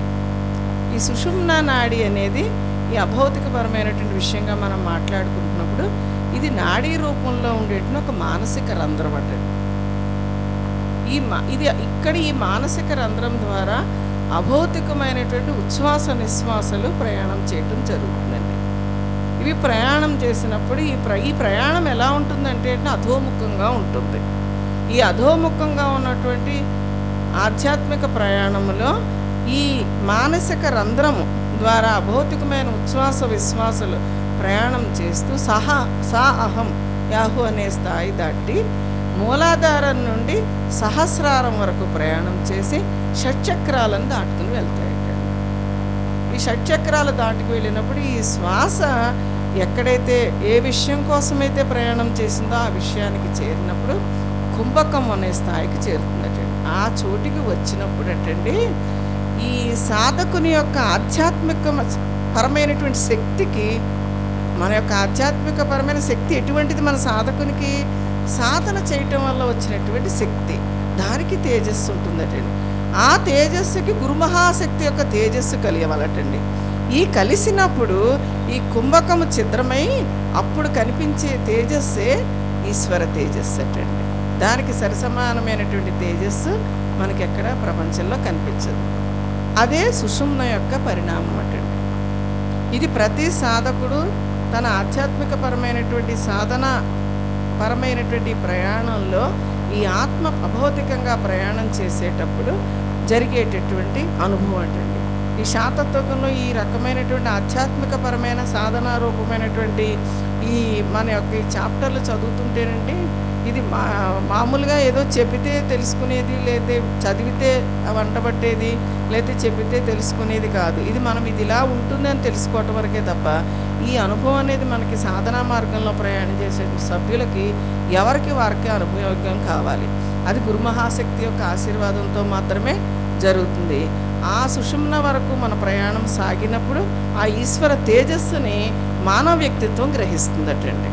ఈ సుషుమ్నా నాడి అనేది ఈ అభౌతికపరమైనటువంటి విషయంగా మనం మాట్లాడుకుంటున్నప్పుడు ఇది నాడీ రూపంలో ఉండేటువంటి ఒక మానసిక రంధ్రం అట. ఈ మానసిక రంధ్రం ద్వారా అభౌతికమైనటువంటి ఉచ్ఛ్వాస నిశ్వాసలు ప్రయాణం చేయటం జరుగుతుందండి. ఇవి ప్రయాణం చేసినప్పుడు ఈ ప్రయాణం ఎలా ఉంటుందంటే అధోముఖంగా ఉంటుంది. ఈ అధోముఖంగా ఉన్నటువంటి ఆధ్యాత్మిక ప్రయాణంలో ఈ మానసిక రంధ్రము ద్వారా అభౌతికమైన ఉచ్ఛ్వాస విశ్వాసాలు ప్రయాణం చేస్తూ సా అహం యాహు అనే స్థాయి దాటి మూలాధారం నుండి సహస్రారం వరకు ప్రయాణం చేసి షట్చక్రాలను దాటుకుని వెళ్తాయట. ఈ షట్చక్రాలు దాటుకు వెళ్ళినప్పుడు ఈ శ్వాస ఎక్కడైతే ఏ విషయం కోసమైతే ప్రయాణం చేసిందో ఆ విషయానికి చేరినప్పుడు కుంభకం అనే స్థాయికి చేరుతుందట. ఆ చోటికి వచ్చినప్పుడు అటండి ఈ సాధకుని యొక్క ఆధ్యాత్మిక పరమైనటువంటి శక్తికి, మన యొక్క ఆధ్యాత్మిక పరమైన శక్తి ఎటువంటిది? మన సాధకునికి సాధన చేయటం వల్ల వచ్చినటువంటి శక్తి, దానికి తేజస్సు ఉంటుందటండి. ఆ తేజస్సుకి గురుమహాశక్తి యొక్క తేజస్సు కలియవలటండి. ఈ కలిసినప్పుడు ఈ కుంభకము ఛిద్రమై అప్పుడు కనిపించే తేజస్సే ఈశ్వర తేజస్సు అటండి. దానికి సరిసమానమైనటువంటి తేజస్సు మనకి ఎక్కడ ప్రపంచంలో కనిపించదు. అదే సుషుమ్న యొక్క పరిణామం అటండి. ఇది ప్రతి సాధకుడు తన ఆధ్యాత్మిక పరమైనటువంటి సాధన పరమైనటువంటి ప్రయాణంలో ఈ ఆత్మ అభౌతికంగా ప్రయాణం చేసేటప్పుడు జరిగేటటువంటి అనుభవం అంటండి. ఈ శాతత్వకంలో ఈ రకమైనటువంటి ఆధ్యాత్మిక పరమైన సాధనా రూపమైనటువంటి ఈ మన యొక్క ఈ చాప్టర్లు చదువుతుంటేనండి ఇది మామూలుగా ఏదో చెబితే తెలుసుకునేది, లేతే చదివితే వంటబట్టేది, లేతే చెబితే తెలుసుకునేది కాదు. ఇది మనం ఇది ఇలా ఉంటుంది అని తెలుసుకోవటం వరకే తప్ప ఈ అనుభవం అనేది మనకి సాధనా మార్గంలో ప్రయాణం చేసే సభ్యులకి ఎవరికి వారికి అనుభవయోగ్యం కావాలి. అది గురుమహాశక్తి యొక్క ఆశీర్వాదంతో మాత్రమే జరుగుతుంది. ఆ సుషుమ్న వరకు మన ప్రయాణం సాగినప్పుడు ఆ ఈశ్వర తేజస్సుని మానవ వ్యక్తిత్వం గ్రహిస్తుందటండి.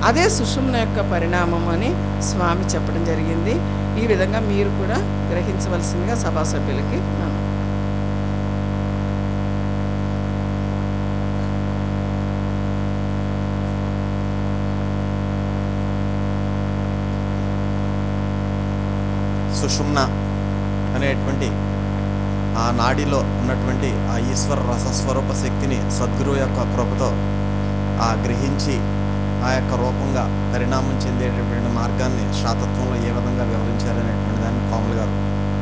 అదే సుషుమ్న యొక్క పరిణామం అని స్వామి చెప్పడం జరిగింది. ఈ విధంగా మీరు కూడా గ్రహించవలసిందిగా సభా సభ్యులకి సుషుమ్న అనేటువంటి ఆ నాడిలో ఉన్నటువంటి ఆ ఈశ్వర రసస్వరూప శక్తిని సద్గురువు యొక్క కృపతో గ్రహించి ఆ యొక్క రూపంగా పరిణామం చెందేటటువంటి మార్గాన్ని శాతత్వంలో ఏ విధంగా వివరించారనేటువంటి దాన్ని పాములు గారు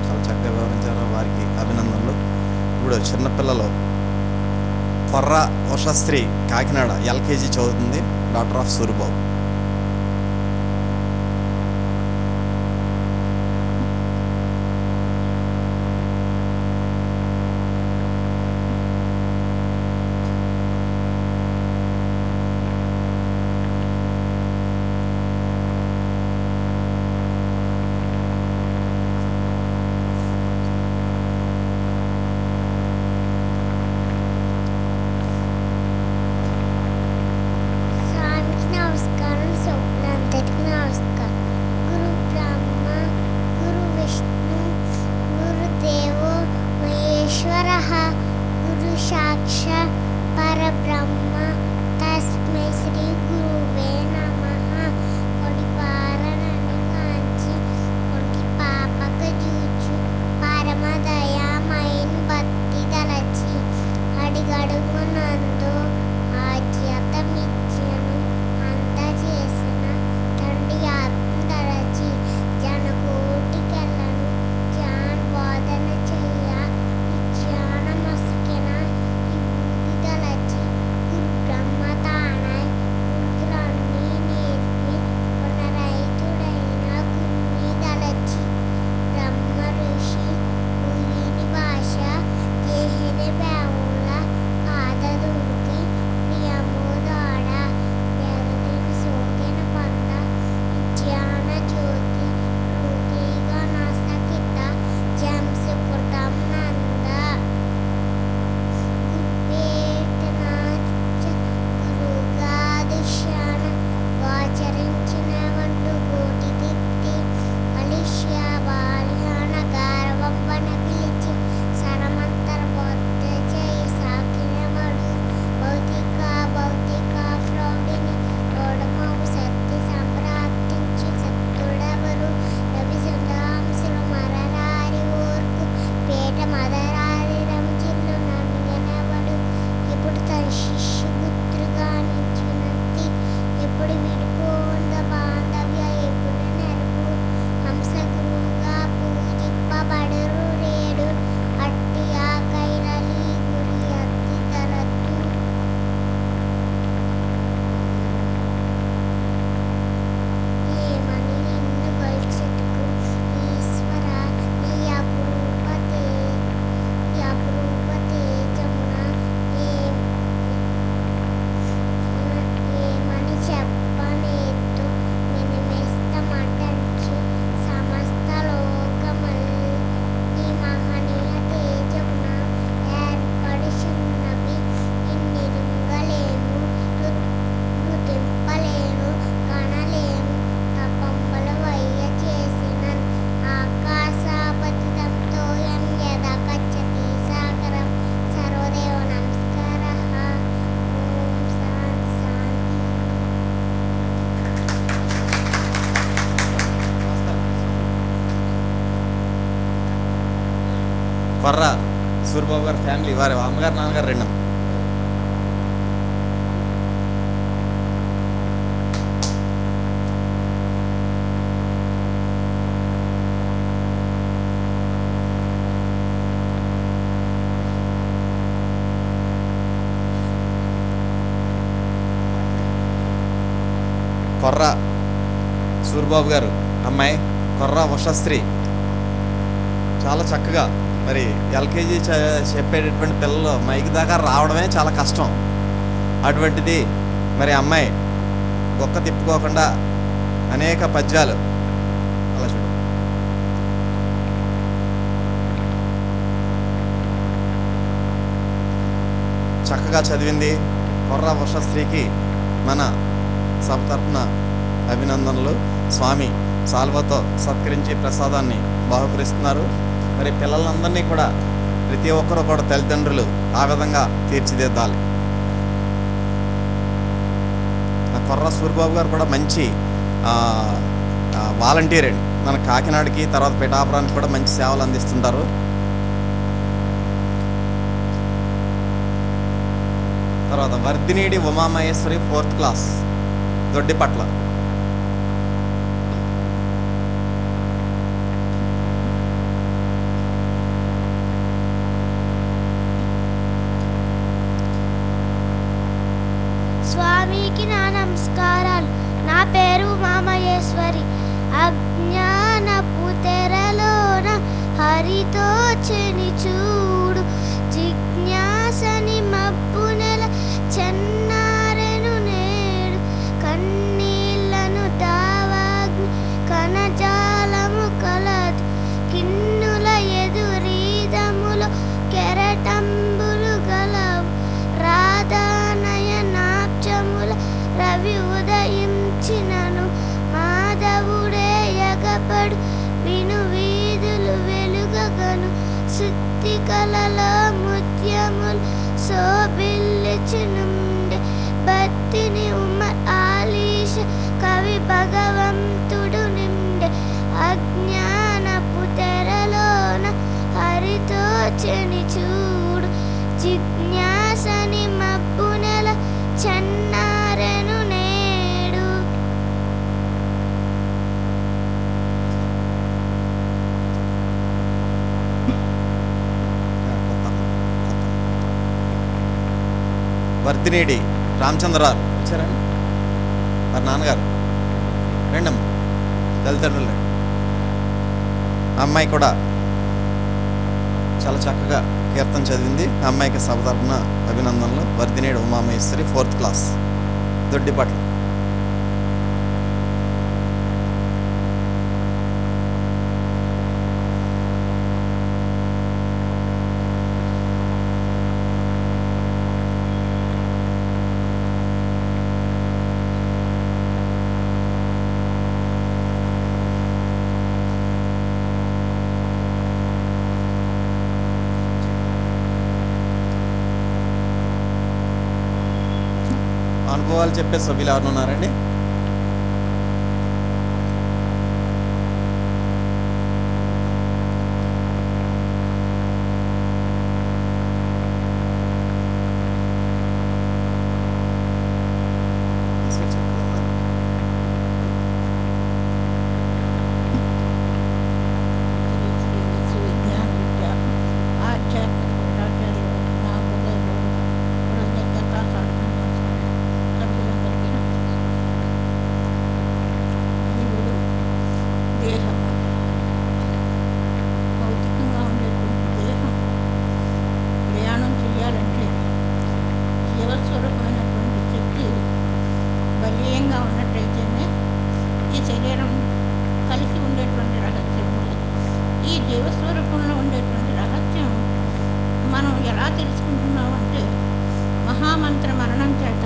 చాలా చక్కగా వివరించారు. వారికి అభినందనలు. ఇప్పుడు చిన్నపిల్లలు కొర్ర ఉషశ్రీ కాకినాడ ఎల్కేజీ చదువుతుంది, డాక్టర్ ఆఫ్ సూరిబాబు. నమస్కారం. గారి ఫ్యామిలీ, వారి అమ్మగారు నాన్నగారు రెండమ్మ. కొర్ర సూరిబాబు గారు అమ్మాయి కొర్ర ఉషశ్రీ చాలా చక్కగా, మరి ఎల్కేజీ చెప్పేటటువంటి పిల్లలు మైక్ దాకా రావడమే చాలా కష్టం. అటువంటిది మరి అమ్మాయి గొక్క తిప్పుకోకుండా అనేక పద్యాలు అలా చూడు చక్కగా చదివింది. కొర్ర ఉషశ్రీకి మన సభ తరఫున అభినందనలు. స్వామి సాల్వతో సత్కరించి ప్రసాదాన్ని బహుకరిస్తున్నారు. మరి పిల్లలందరినీ కూడా ప్రతి ఒక్కరు కూడా తల్లిదండ్రులు ఆ విధంగా తీర్చిదిద్దాలి. కొర్ర సూరిబాబు గారు కూడా మంచి వాలంటీర్ అండి. మన కాకినాడకి తర్వాత పిఠాపురానికి కూడా మంచి సేవలు అందిస్తుంటారు. తర్వాత వర్ధినేడి ఉమామహేశ్వరి 4th క్లాస్ దొడ్డిపట్ల. స్వామికి నా నమస్కారాలు. నా పేరు ఉమామహేశ్వరి. అజ్ఞానపు తెరలోన హరితో చెని చూడు, జిజ్ఞాసని మబ్బు నెల చెన్నారెను నేడు, కన్నీళ్లను దావాగ్ని కనజాలము కలదు, కిన్నుల ఎదురీదములో కెరటంబులు గలవు, రాధానయనాబ్జముల రవి ఉదయించినను, మాధవుడే ఎగపడు విను వీధులు వెలుగగను, సుత్తి కలలో ముత్యములు శోభిల్లిచునుండే, బత్తిని ఉమర్ ఆలీష కవి భగవంతుడు నిండే, అజ్ఞానపు తెరలోన హరితో చెని చూడు, జిజ్ఞాసని మబ్బు నెల చెన్నారెను నేడు. వర్ధినేడి రామచంద్రరావు వచ్చారండి, వారి నాన్నగారు రెండమ్మ తల్లిదండ్రులు. అమ్మాయి కూడా చాలా చక్కగా కీర్తన చదివింది. అమ్మాయికి సభ తరపున అభినందనలు. వర్ధినేడి ఉమామహేశ్వరి 4th క్లాస్ దొడ్డిపట్ల. అనుభవాలు చెప్పే సభ్యులు ఎవరు ఉన్నారండి? జీవస్వరూపంలో ఉండేటువంటి రహస్యం మనం ఎలా తెలుసుకుంటున్నామంటే, మహామంత్ర మరణం చేత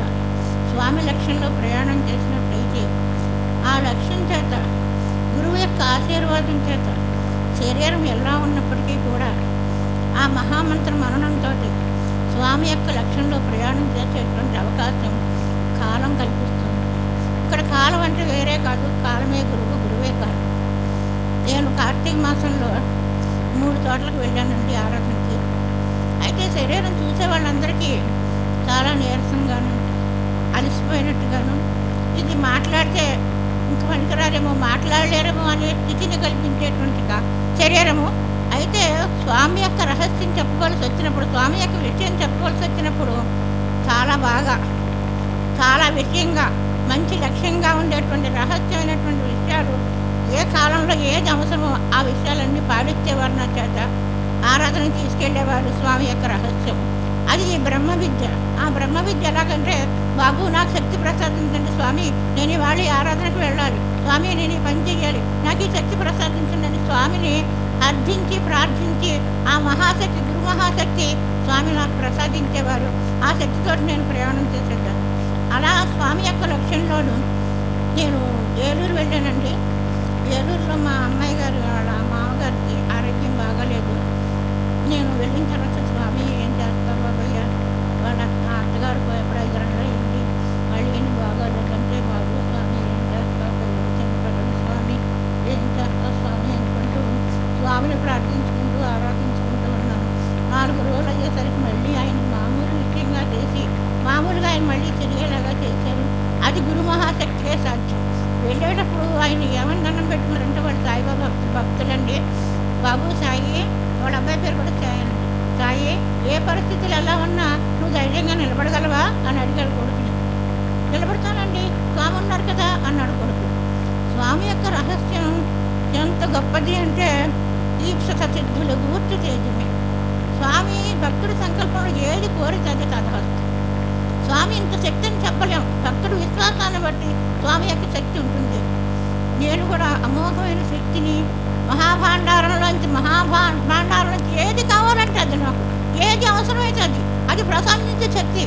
స్వామి లక్ష్యంలో ప్రయాణం చేసినట్లయితే ఆ లక్ష్యం చేత గురువు యొక్క ఆశీర్వాదం చేత శరీరం ఎలా ఉన్నప్పటికీ కూడా ఆ మహామంత్ర మరణంతో స్వామి యొక్క లక్ష్యంలో ప్రయాణం చేసేటువంటి అవకాశం కాలం కల్పిస్తుంది. ఇక్కడ కాలం అంటే వేరే కాదు, కాలమే గురువు, గురువే కాదు. నేను కార్తీక మాసంలో 3 చోట్లకు వెళ్ళానండి ఆరాధనకి. అయితే శరీరం చూసే వాళ్ళందరికీ చాలా నీరసంగాను అలసిపోయినట్టుగాను, ఇది మాట్లాడితే ఇంక పనికిరారేమో, మాట్లాడలేరేమో అనే స్థితిని కల్పించేటువంటి శరీరము. అయితే స్వామి యొక్క రహస్యం చెప్పుకోవాల్సి వచ్చినప్పుడు, స్వామి యొక్క విషయం చెప్పుకోవాల్సి వచ్చినప్పుడు చాలా బాగా, చాలా విషయంగా, మంచి లక్ష్యంగా ఉండేటువంటి రహస్యమైనటువంటి విషయాలు, ఏ కాలంలో ఏది అవసరమో ఆ విషయాలన్నీ పాటించేవారు నా చేత. ఆరాధన తీసుకెళ్లేవారు స్వామి యొక్క రహస్యం. అది బ్రహ్మ విద్య. ఆ బ్రహ్మ విద్య ఎలాగంటే, బాబు నాకు శక్తి ప్రసాదించండి స్వామి, నేను ఇవాళ ఈ ఆరాధనకు వెళ్ళాలి స్వామి, నేను ఈ పని చేయాలి, నాకు ఈ శక్తి ప్రసాదించండి అని స్వామిని అర్థించి ప్రార్థించి ఆ మహాశక్తి, గురు మహాశక్తి స్వామి నాకు ప్రసాదించేవారు. ఆ శక్తితో నేను ప్రయాణం చేసేదాన్ని. అలా స్వామి యొక్క లక్ష్యంలోనూ నేను ఏలూరు వెళ్ళానండి. ఏలూరులో మా అమ్మాయి గారు వాళ్ళ మామగారికి ఆరోగ్యం బాగాలేదు. నేను వెళ్ళిన తర్వాత స్వామి ఏం చేస్తారు బాబయ్య, వాళ్ళ అత్తగారు ఎప్పుడు 5 గంటలు అయింది, మళ్ళీ ఏం బాగాలేదంటే, బాబు స్వామి ఏం చేస్తావు, చిన్నపిల్లలు స్వామి ఏం చేస్తావు స్వామి అనుకుంటూ స్వామిని ప్రార్థించుకుంటూ ఆరాధించుకుంటూ ఉన్నాను. 4 రోజులు అయ్యేసరికి మళ్ళీ ఆయన మామూలు విషయంగా చేసి మామూలుగా ఆయన మళ్ళీ తిరిగేలాగా చేశారు. అది గురు మహాశక్తికే సాధ్యం. వెళ్ళేటప్పుడు ఆయన ఏమని దండం పెట్టుకున్నారంటే, వాళ్ళు సాయిబాబా భక్తులండి. బాబు సాయి, వాళ్ళ అబ్బాయి పేరు కూడా సాయి అండి. సాయి, ఏ పరిస్థితులు ఎలా ఉన్నా నువ్వు ధైర్యంగా నిలబడగలవా అని అడిగాడు కొడుకుని. నిలబడతానండి, స్వామి ఉన్నారు కదా అన్నాడు కొడుకు. స్వామి యొక్క రహస్యం ఎంత గొప్పది అంటే, ఈప్సక సిద్ధులు గూర్చి తేజమే. స్వామి భక్తుడి సంకల్పంలో ఏది కోరితే అది తథాస్తు. స్వామి ఇంత శక్తిని చెప్పలేం, భక్తుడు విశ్వాసాన్ని బట్టి స్వామి యొక్క శక్తి ఉంటుంది. నేను కూడా అమోఘమైన శక్తిని మహాభాండారంలోంచి ఏది కావాలంటే అది, నాకు ఏది అవసరమైతే అది ప్రసాదించే శక్తి.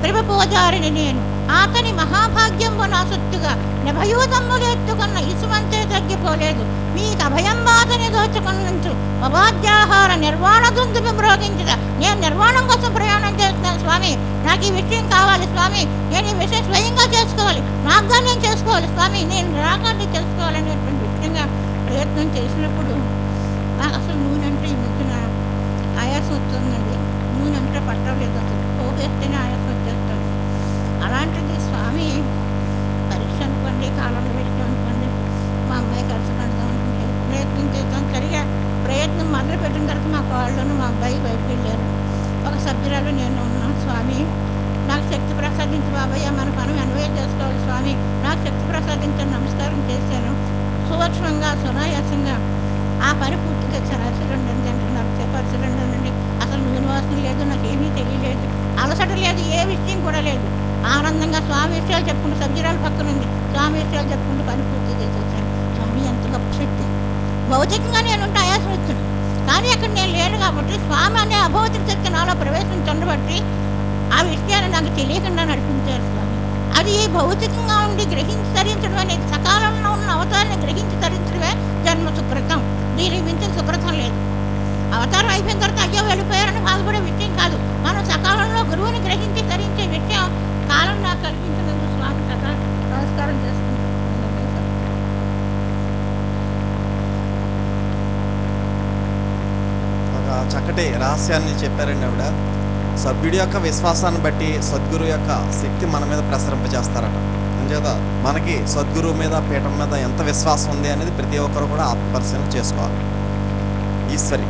త్రిభువధారిని నేను, అతని మహాభాగ్యంబు నా సొత్తుగా నిభయూతమ్ములు ఎత్తుకున్న ఇసుమంతే తగ్గిపోలేదు. మీకు అభయంబాధని దోచుకున్నంచు అబాధ్యాహార నిర్వాణ దుందుకు మ్రోగించదా. నేను నిర్వాణం కోసం ప్రయాణం చేస్తున్నాను స్వామి, నాకు ఈ విషయం కావాలి స్వామి, నేను ఈ విషయం స్వయంగా చేసుకోవాలి, నాకుగా నేను చేసుకోవాలి స్వామి, నేను నిరాకాన్ని చేసుకోవాలనేటువంటి విషయంగా ప్రయత్నం చేసినప్పుడు నాకు అసలు నూనె అంటే ఈ మధ్యన ఆయాసం వస్తుందండి. నూనె అంటే పట్టలేదు, అసలు పోగేస్తేనే ఆయాసం వచ్చేస్తుంది. అలాంటిది స్వామి పరీక్ష అనుకోండి, కాలంలో విషయం అనుకోండి, మా అమ్మాయి కలిసి పెడదాం అనుకుంటే ప్రయత్నం చేద్దాం. సరిగా ప్రయత్నం మొదలుపెట్టిన తర్వాత మా కాళ్ళను మా అబ్బాయి బయటకు వెళ్ళారు. ఒక సభ్యురాలు నేను ఉన్నాను. స్వామి నాకు శక్తి ప్రసాదించి బాబయ్య, మన పనం అన్వయం చేసుకోవాలి స్వామి, నాకు శక్తి ప్రసాదించని నమస్కారం చేశాను. సూక్ష్మంగా సునాయాసంగా ఆ పని పూర్తిగా చరాచరండి అంటే పరిచయండి. అసలు నూనె వాసన లేదు, నాకేమీ తెలియలేదు, అలసట లేదు, ఏ విషయం కూడా లేదు. ఆనందంగా స్వామి విషయాలు చెప్పుకుంటూ, సభ్యురాలు పక్కన ఉంది, స్వామి విషయాలు చెప్పుకుంటూ పని పూర్తి చేసేసాను. స్వామి ఎంత గొప్ప శక్తి. భౌతికంగా నేనుంటే ఆయాసం వచ్చాను, కానీ అక్కడ నేను లేను కాబట్టి స్వామి అనే అభౌతిక శక్తి నాలో ప్రవేశించబట్టి ఆ విషయాన్ని నాకు తెలియకుండా నడిపించారు స్వామి. అది భౌతికంగా ఉండి గ్రహించి ధరించడం అనేది, సకాలంలో ఉన్న అవతారాన్ని గ్రహించి ధరించడమే జన్మ సుకృతం. దీనికి మించిన సుకృతం లేదు. అవతారం అయిపోయిన తర్వాత అయ్యో వెళ్ళిపోయారని బాధపడే విషయం కాదు. మనం సకాలంలో గురువుని గ్రహించి ధరించే విషయం కాలం నాకు కల్పించినందుకు స్వామి కదా నమస్కారం చేసుకుంటాను. ఒక చక్కటి రహస్యాన్ని చెప్పారండి ఆవిడ. సభ్యుడి యొక్క విశ్వాసాన్ని బట్టి సద్గురు యొక్క శక్తి మన మీద ప్రసరింపజేస్తారట. అంచేత మనకి సద్గురువు మీద, పీఠం మీద ఎంత విశ్వాసం ఉంది అనేది ప్రతి ఒక్కరు కూడా ఆత్మపరిశీలన చేసుకోవాలి. ఈశ్వరి.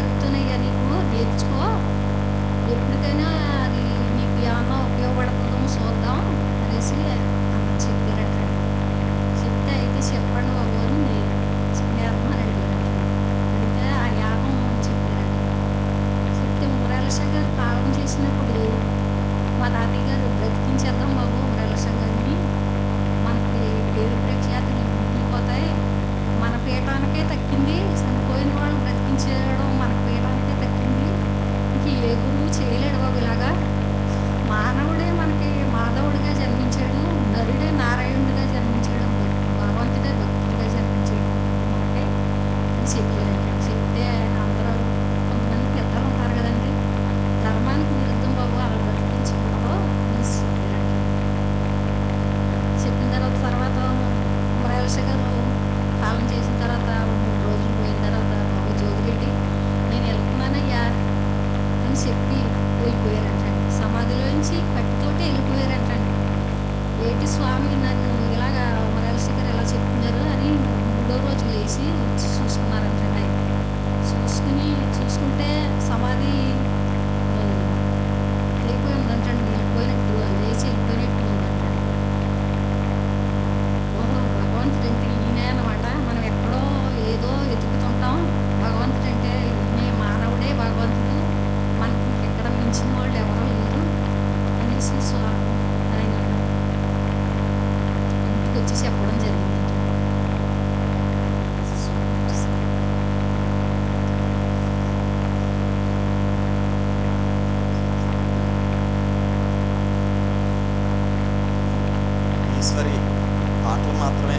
జరుగుతున్నాయా నీకు నేర్చుకో, ఎప్పటికైనా అది నీకు ఏమన్నా ఉపయోగపడుతుందో చూద్దాం అనేసి చెప్పారట. చెప్తే అయితే చెప్పండి బాబు అని చెప్పేద్దామని అడిగారు. అడిగితే ఆ యాగం చెప్పారట. చెప్తే మురాలశ గారు పాలన చేసినప్పుడు మా తాతయ్య గారు బ్రతికించేద్దాం బాబు మురాలశ గారిని, మనకి పేరు ప్రఖ్యాతులు మిగిలిపోతాయి, మన పీఠానికే తక్కింది, చనిపోయిన వాళ్ళు బ్రతికించేయడం మన పీఠానికే తక్కింది, ఇంక ఏ గురువు చేయలేడు బాబు ఇలాగా, మానవుడే మనకి మాధవుడిగా జన్మించాడు, నరుడే నారాయణుడిగా జన్మించాడు, భగవంతుడే భక్తుడిగా జన్మించాడు మనకే అని చెప్పారండి. చెప్తే అందరూ కొంతమంది పెద్దలు ఉంటారు కదండి, ధర్మానికి విరుద్ధం బాబు అలా బ్రతికించకూడదు అని చెప్పారండి. చెప్పిన తర్వాత మురాలశ గారు పాలన చేసిన తర్వాత 3 రోజులు పోయిన తర్వాత బాబు జోగిరెడ్డి నేను వెళ్తున్నానయ్యా అని చెప్పి వెళ్ళిపోయారంటండి. సమాధిలోంచి కట్టితోటి వెళ్ళిపోయారంటండి. ఏంటి స్వామి నన్ను ఇలాగా మురాలశ గారు ఎలా చెప్తున్నారు అని 3వ రోజు లేచి చూసుకున్నారంటండి. చూసుకుంటే సమాధి అయిపోయి ఉందంటండి, వెళ్ళిపోయినట్టు లేచి వెళ్ళిపోయినట్టు ఉందంటండి. ఓహో భగవంతుడు అంటే ఈయనే అనమాట, మనం ఎక్కడో ఏదో వెతుకుతుంటాం, భగవంతుడు అంటే ఈయనే, మానవుడే భగవంతుడు, మనకి ఎక్కడ మించిన వాళ్ళు ఎవరో లేరు అనేసి ఆయన ఇంటికి వచ్చి చెప్పడం జరిగింది. ఈశ్వరి పాటలు మాత్రమే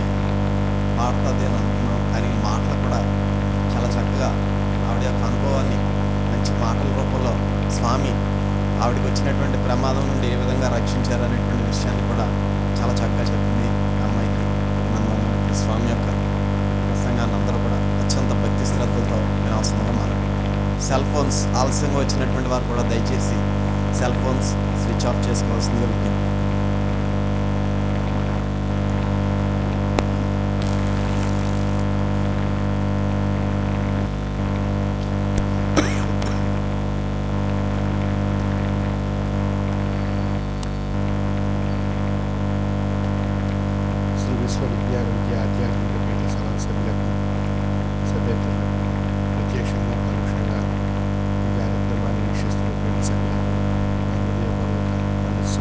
పాడుతుంది అని అనుకున్నాం, కానీ ఈ మాటలు కూడా చాలా చక్కగా ఆవిడ యొక్క అనుభవాన్ని మంచి మాటల రూపంలో స్వామి ఆవిడకి వచ్చినటువంటి ప్రమాదం నుండి ఏ విధంగా రక్షించారనేటువంటి విషయాన్ని కూడా చాలా చక్కగా చెప్పింది. అమ్మాయికి మనం స్వామి యొక్క ప్రసంగాన్ని అందరూ కూడా అత్యంత భక్తి శ్రద్ధలతో వినవలసిందిగా మనం సెల్ ఫోన్స్ ఆలస్యంగా వచ్చినటువంటి వారు కూడా దయచేసి సెల్ ఫోన్స్ స్విచ్ ఆఫ్ చేసుకోవాల్సిందిగా విజ్ఞప్తి. శ్రీ విశ్వవిద్యారోగ్య ఆధ్యాత్మిక పీఠ సభ్యులకు సభ్యతలకు ప్రత్యక్షంగా పరోక్షంగా ఈ కార్యక్రమాన్ని వీక్షిస్తున్నటువంటి సభ్యులకు నా హృదయపూర్వక మనస్సు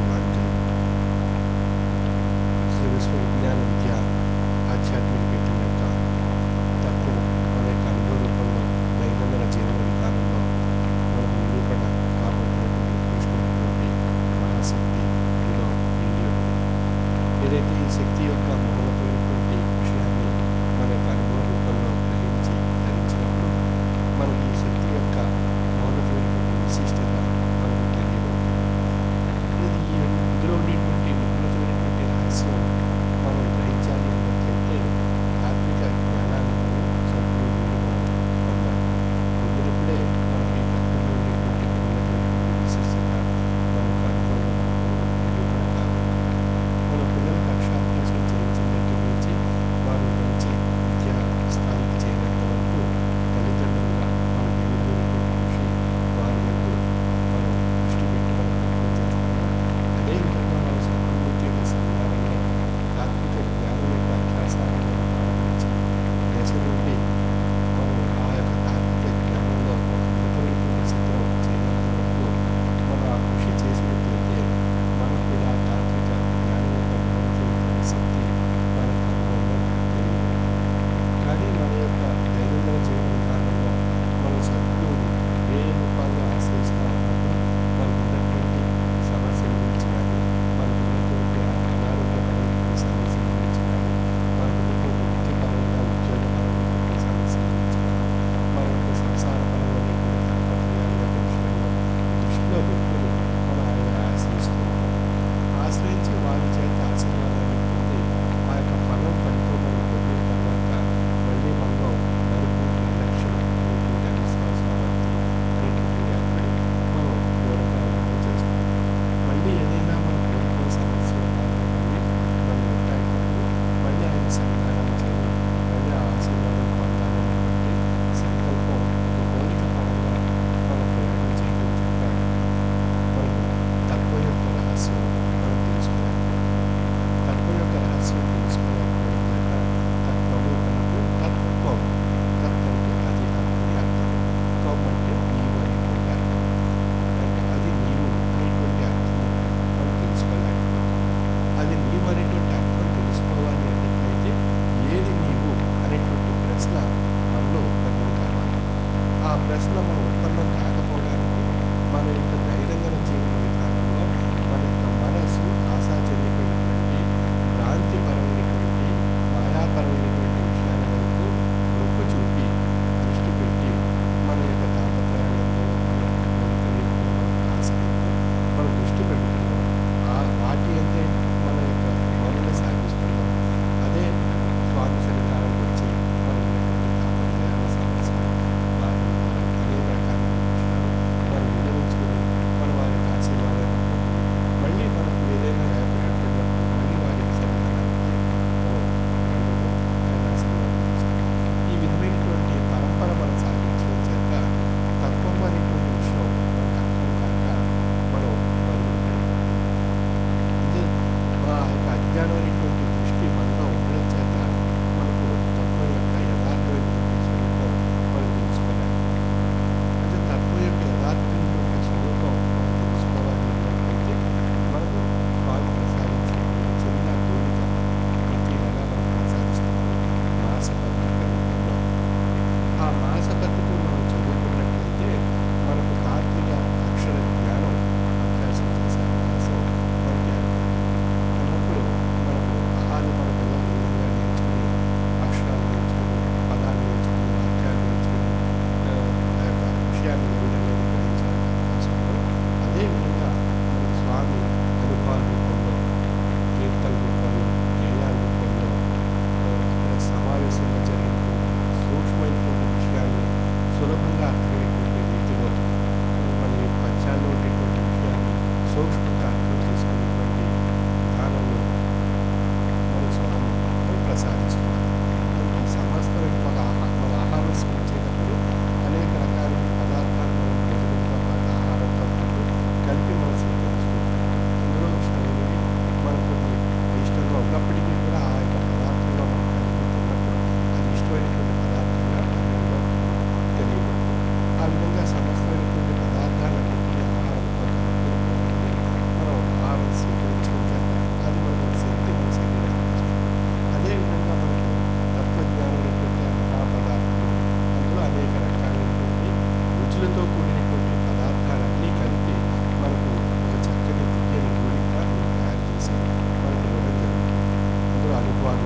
వాయువులతో కూడినటువంటి పదార్థాలన్నీ కలిపి మనకు ఒక చక్కని దివ్యని గుడిగా తయారు చేసి మనకు ఇవ్వడం జరుగుతుంది. అందులో అనుభవాలు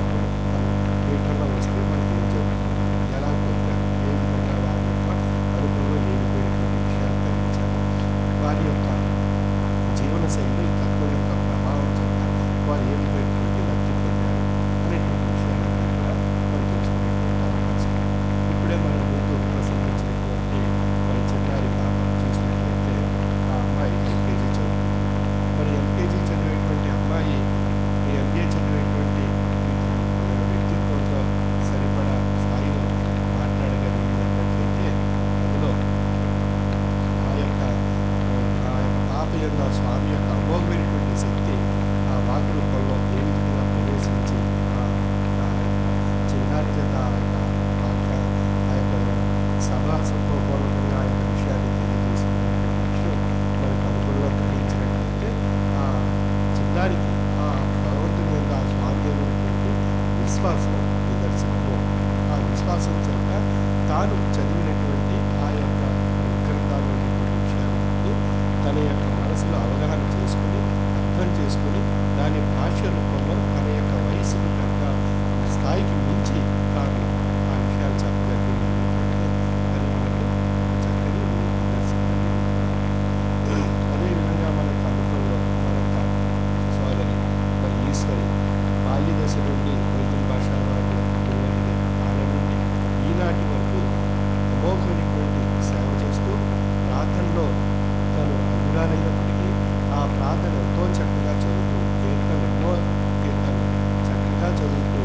మనం థియేటర్లో వస్తే మనకి ఏం జరుగుతుంది, ఎలా పొందారు, ఏ విధంగా వారి యొక్క అనుభవంలో ఏమిపోయినటువంటి విషయాలు గ్రహించారు, వారి యొక్క జీవన శైలిలో ఈ తత్వం యొక్క ప్రభావం చేత వారు ఏ విధమైనటువంటి లబ్ధి పొందారు అనేటువంటి విషయాలన్నీ కూడా మనం తెలుసుకునేటువంటి అవకాశం. ఇప్పుడే మనం ముందు ప్రసంగించినటువంటి మరి చిన్నారి పాప చూసినట్లయితే ఆ అమ్మాయి ఎల్కేజీ చదువుతుంది. మరి ఎల్కేజీ చదివేటువంటి అమ్మాయి ఈ ఎంబీఏ చదివేటువంటి వ్యక్తిత్వంతో సరిపడా స్థాయిలో మాట్లాడగలిగింది అన్నట్లయితే అందులో ఆ యొక్క పాప యొక్క స్వామి యొక్క అమోఘమైనటువంటి శక్తి ఆ వాక్ రూపంలో ఏ విధంగా ప్రవేశించి ఆ చిన్నారి చేత ఆ యొక్క సభాసంపూర్వకంగా ఆ యొక్క విషయాన్ని తెలియజేసినటువంటి విషయం మనకు అనుభవంలో గ్రహించినట్లయితే ఆ చిన్నారికి ఆ భగవంతుని మీద ఆ స్వామి అయినటువంటి విశ్వాసం నిదర్శనము. ఆ విశ్వాసం చేత తాను చదివినటువంటి ఆ యొక్క గ్రంథాలు ఉన్నటువంటి విషయాలను తన యొక్క మనసులో అవగాహన చేసుకుని అర్థం చేసుకుని దాని భాష రూపంలో తన యొక్క వయసుకు తగ్గ స్థాయికి మించి తాను ఆ విషయాలు చెప్పగలిగింది. అది మనకు చక్కని నిదర్శనం. అదేవిధంగా మనకు అనుభవంలో మన సోదరి మరి ఈశ్వరి బాల్య దశ నుండి వైద్య భాష వారి కాలం నుండి ఈనాటి వరకు అమోఘమైనటువంటి సేవ చేస్తూ ప్రార్థనలో తను అగ్రాలైనప్పటికీ ఆ ప్రార్థన ఎంతో చక్కగా చదువుతూ ఎన్నో కీర్తనలు చక్కగా చదువుతూ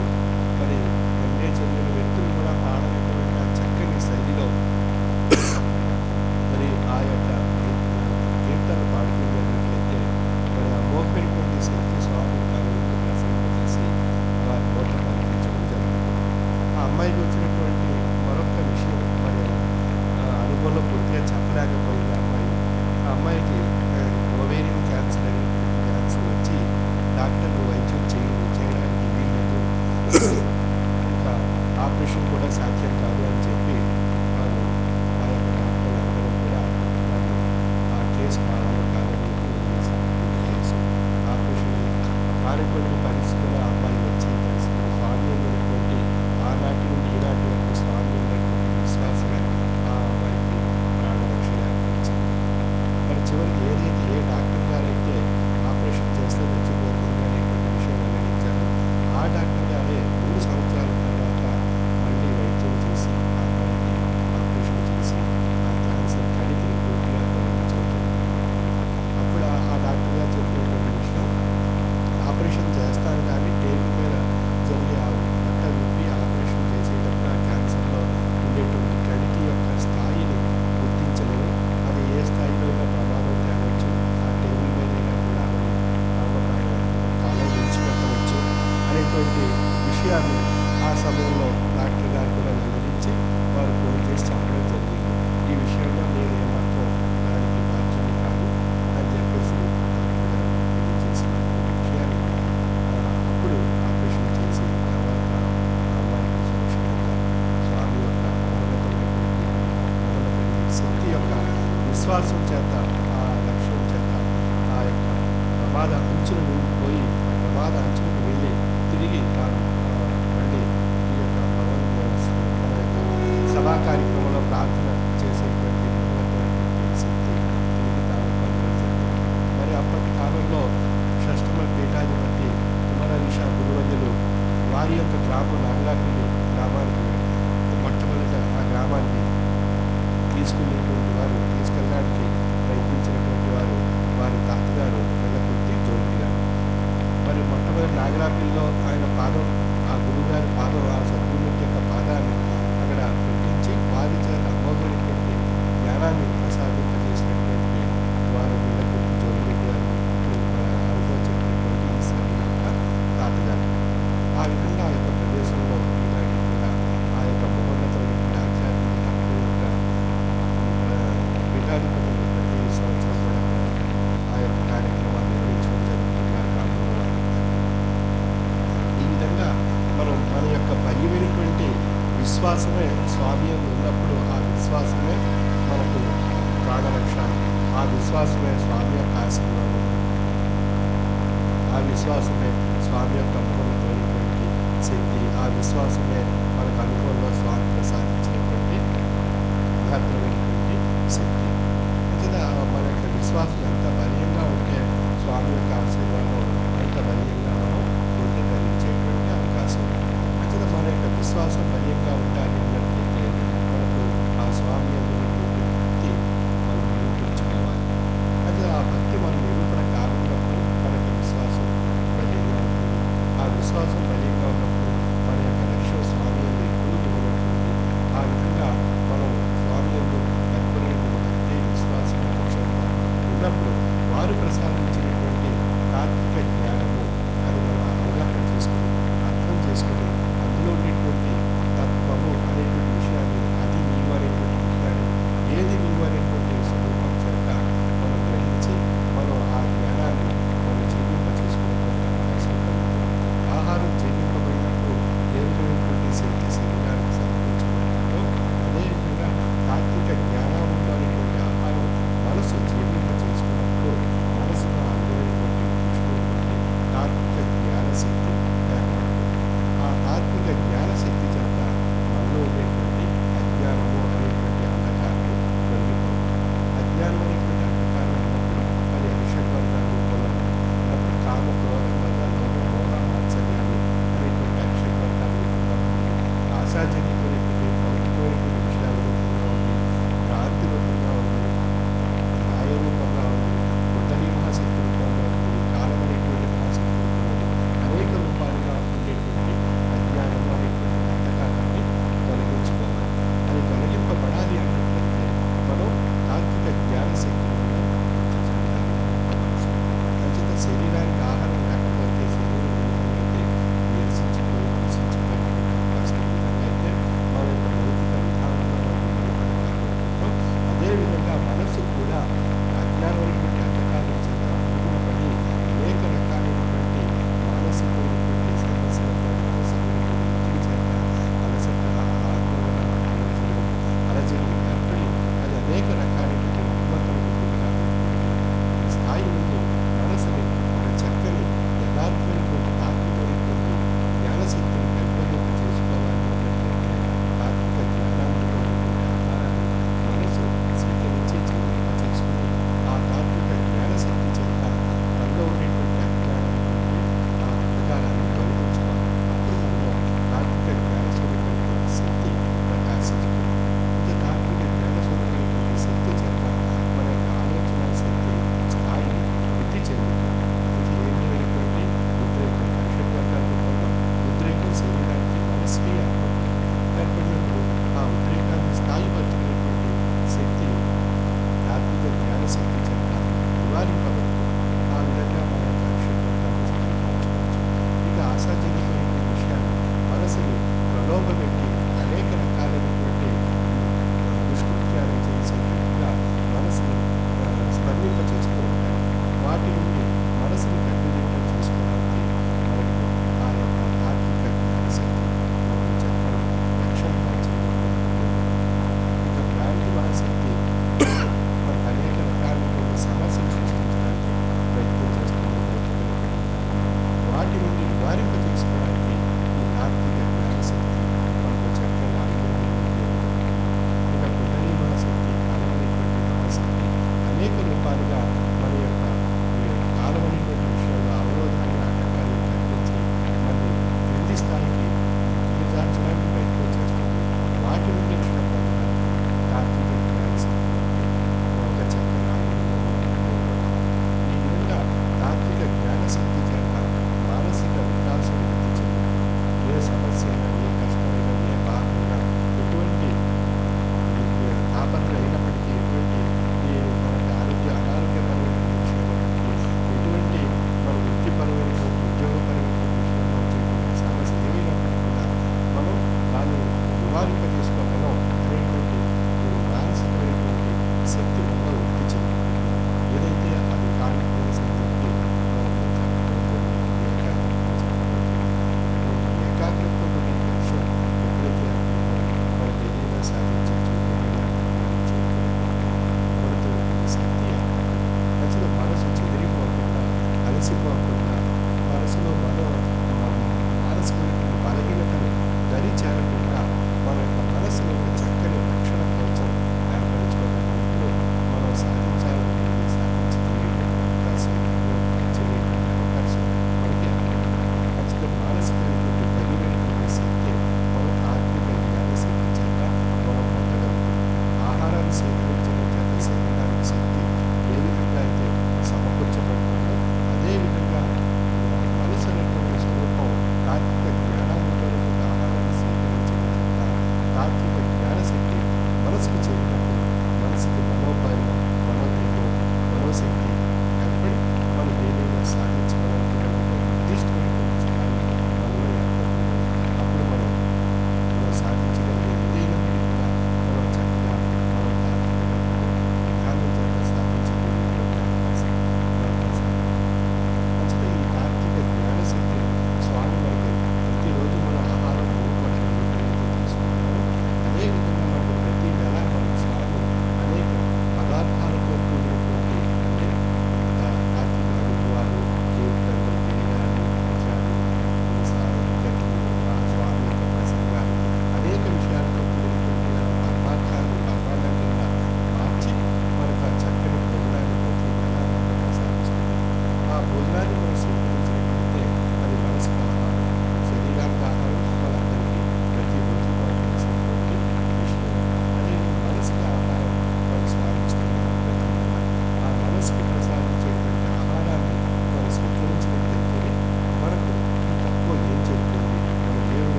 మరి ఎండే చదివిన వ్యక్తులు కూడా పాడనటువంటి ఆ చక్కని శైలిలో మరి ఆ యొక్క కీర్తనలు పాడుకునేటట్లయితే మరి అమోఘమైనటువంటి శక్తి స్వామి కాలంలో ప్రసంగించేసి వారి నోట కనిపించడం జరుగుతుంది. ఆ అమ్మాయికి వచ్చినటువంటి మరొక విషయం మరి అనుభవంలో పూర్తిగా చెప్పలేకపోయింది. ఆ అమ్మాయికి ఓవేరియన్ క్యాన్సర్ అనేటువంటి క్యాన్సర్ వచ్చి డాక్టర్లు వైద్యం చేయడానికి వీల్లేదు, ఇంకా ఆపరేషన్ కూడా సాధ్యం కాదు అని చెప్పి వారు ఆ యొక్క డాక్టర్లు అందరూ కూడా మరి ఆ కేసు కావాలి కాదని కేసు ఆపరేషన్ కానిటువంటి పరిస్థితుల్లో ఆ అమ్మాయి వచ్చి పరిస్థితులు స్వామి అయినటువంటి ఆనాటి నుండి ఈనాటి వరకు స్వామి అయినటువంటి విశ్వాసమే ఆ అమ్మాయికి ప్రాణరక్షణ ఏర్పరిచింది. మరి చివరికి ఏదైతే ఏ డాక్టర్ గారైతే ఆపరేషన్ చేస్తే చచ్చిపోతుంది అనేటువంటి విషయం వెల్లడించారో ఆ డాక్టర్ గారే 3 సంవత్సరాల తర్వాత మళ్ళీ వైద్యం చేసి ఆ అమ్మాయికి ఆపరేషన్ చేసి ఆ క్యాన్సర్ కడికి పూర్తిగా తొలగించడం. అప్పుడు ఆ డాక్టర్ గారు చెప్పినటువంటి విషయం, ఆపరేషన్ చేస్తాను కానీ టేబుల్ మీద జరిగే ఆ బట్ట విప్పి ఆపరేషన్ చేసేటప్పుడు ఆ క్యాన్సర్లో ఉండేటువంటి కడికి యొక్క స్థాయిని గుర్తించలేము, అది ఏ స్థాయిలో అయినా ప్రమాదం తేవచ్చు, ఆ టేబుల్ మీద అయినా కూడా కాలం విడిచిపెట్టవచ్చు అనేటువంటి విషయాన్ని ఆ సమయంలో డాక్టర్ గారు కూడా వివరించి వారు ఫోన్ చేసి చెప్పడం జరిగింది. ఈ విషయంలో నేను ఏమాత్రం దానికి బాధ్యత కాదు అని చెప్పేసి డాక్టర్ గారు తెలియజేసిన విషయాన్ని అప్పుడు ఆపరేషన్ చేసి తర్వాత అమ్మాయికి సురక్షితంగా స్వామి యొక్క మౌనమైనటువంటి శక్తి యొక్క విశ్వాసం చేత ఆ లక్ష్యం చేత ఆ యొక్క ప్రమాద అంచులను పోయి ఆ ప్రమాద అంచులకు వెళ్ళి తిరిగి తాను మళ్ళీ ఈ యొక్క మన యొక్క సభా కార్యక్రమంలో ప్రార్థన చేసేటువంటి ఉన్నతమైనటువంటి శక్తి తిరిగి తాను పొందడం. మరి అప్పటి కాలంలో షష్టమ పీఠాధిపతి కుమరనిషా గురువర్యులు వారి యొక్క గ్రామం నాగలాపల్లి గ్రామానికి మొట్టమొదట ఆ గ్రామాన్ని తీసుకునేటువంటి వారు తీసుకెళ్ళడానికి ప్రయత్నించినటువంటి వారు వారి తాతగారు వెల్లకుర్తి జోగి గారు. మరి మొట్టమొదటి నాగలాపల్లిలో ఆయన పాదం ఆ గురువుగారి పాదం ఆ సద్గురువుకి యొక్క పాదాన్ని అక్కడ పెట్టించి వారి ఆ విశ్వాసమే స్వామి యొక్క ఆశీర్వాదం, ఆ విశ్వాసమే స్వామి యొక్క అనుకూలమైనటువంటి శక్తి, ఆ విశ్వాసమే మనకు అనుకూలంగా స్వామి ప్రసాదించినటువంటి మహత్తరమైనటువంటి శక్తి. అయితే మన యొక్క విశ్వాసం ఎంత బలీయంగా ఉంటే స్వామి యొక్క ఆశీర్వాదం అంత బలీయంగా మనం పొందగలిగించేటువంటి అవకాశం ఉంది. అయితే మన యొక్క విశ్వాసం బలీయంగా ఉండాలి అన్నట్లయితే మనకు ఆ స్వామి ఉన్నటువంటి భక్తి మనం నిరూపించుకోవాలి. అయితే ఆ భక్తి మనం నిరూపణ కానున్నప్పుడు మనకి విశ్వాసం బలీయంగా ఉంటుంది. ఆ విశ్వాసం బలీయంగా ఉన్నప్పుడు మన యొక్క లక్ష్యం స్వామి ఎప్పుడు ఉన్నటువంటి ఆ విధంగా మనం స్వామి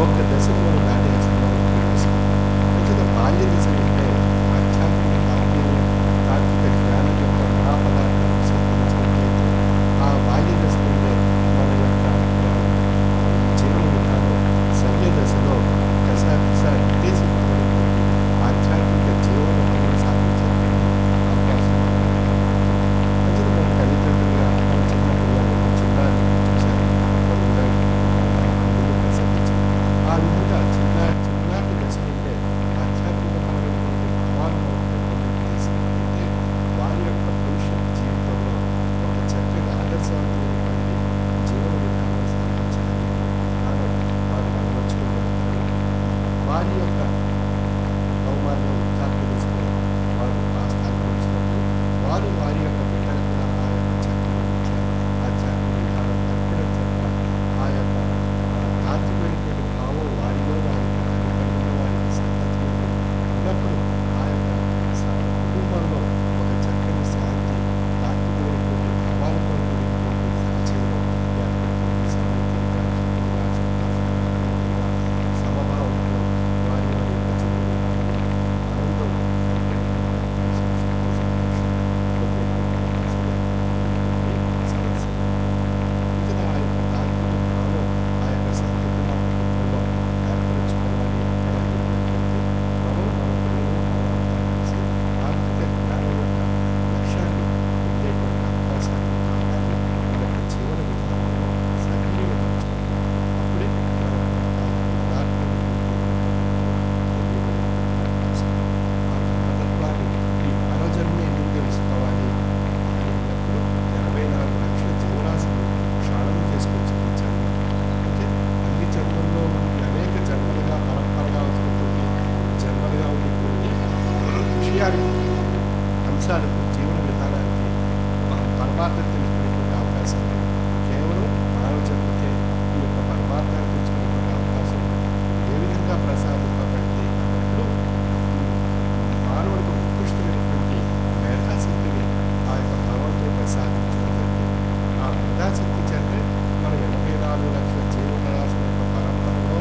ఒక్క దశను మనం దాటేస్తున్నాం. అంచేత బాల్య దశ అంటే ఆధ్యాత్మిక తాత్విక జ్ఞానం యొక్క మహాపదార్థాలను స్వీకరించినట్లయితే ఆ బాల్య దశ నుండే మన యొక్క జీవన విధానం శల్య దశలో దశ దిశ నిర్దేశింపబడినటువంటి ఆధ్యాత్మిక జీవనం సాధించడానికి అవకాశం ఉంది. అంచేత మన తల్లిదండ్రులుగా మన చిన్న పిల్లలు చిన్నారి చూశారు ముందు ప్రసంగించారు. ఆ విధంగా చిన్నాటి దశ నుండే ఆధ్యాత్మికపరమైనటువంటి భావాలను తీసుకున్నట్లయితే వారి యొక్క భవిష్యత్ జీవితంలో ఒక చక్కటి ఆదర్శవంతమైనటువంటి జీవన విధానం సాధించడానికి వారు అలవర్చుకోగలుగుతారు. వారి యొక్క బహుమానం వృద్ధాప్య దశలో వారు ఆ స్థాయికి వచ్చినప్పుడు వారి యొక్క బిడ్డలకు కూడా ఆ యొక్క చక్కని విద్య ఆధ్యాత్మిక విధానం నేర్పడం చేత ఆ యొక్క తాత్వికమైనటువంటి భావం వారిలో వారి తల్లిదండ్రులు వారి సంతతిలో ఉన్నప్పుడు ఆ యొక్క కుటుంబంలో ఒక చక్కని శాంతి తాత్వికమైనటువంటి భావాలతో కూడినటువంటి సహజీవనం ఏర్పడుతుంది. సమైక్యంగా సమభావంతో వారి యొక్క జీవన విధానంలో అంశాలకు జీవన విధానానికి పరమార్థం తెలుసుకునేటువంటి అవకాశం లేదు. కేవలం మానవ జన్మకే ఈ యొక్క పరమార్థాన్ని తెలుసుకునేటువంటి అవకాశం ఏ విధంగా ప్రసాదింపబడింది అన్నప్పుడు మానవుడికి ఉత్కృష్టమైనటువంటి మేధాశక్తిని ఆ యొక్క భగవంతుడు ప్రసాదించడం జరిగింది. ఆ మేధాశక్తి చేతే మన 84 లక్షల జీవరాశుల యొక్క పరంపరలో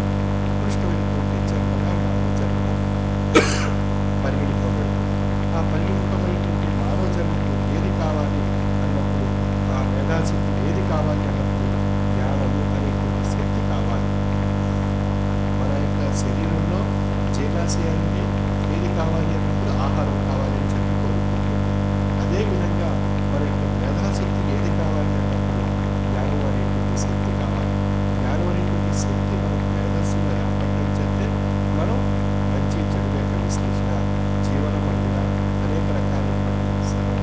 ఉత్కృష్టమైనటువంటి జన్మగా మానవ జన్మము పరిగణింపబడింది. ఆ పరిగణింపబడినటువంటి మానవ జన్మకు ఏది కావాలి అన్నప్పుడు ఆ మేధాశక్తి ఏది కావాలి అన్నప్పుడు జ్ఞానము అనేటువంటి శక్తి కావాలి. మన యొక్క శరీరంలో జీర్ణాశయానికి ఏది కావాలి అన్నప్పుడు ఆహారం కావాలి అని చెప్పి కోరుకుంటుంది. అదేవిధంగా మన యొక్క మేధాశక్తి ఏది కావాలి అన్నప్పుడు జ్ఞానం అనేటువంటి శక్తి కావాలి. జ్ఞానం అనేటువంటి శక్తి మనకు మేధస్సులో ఏర్పడడం చేస్తే మనం మంచి చెడు యొక్క విశ్లేషణ జీవనం మధ్య అనేక రకాలైనటువంటి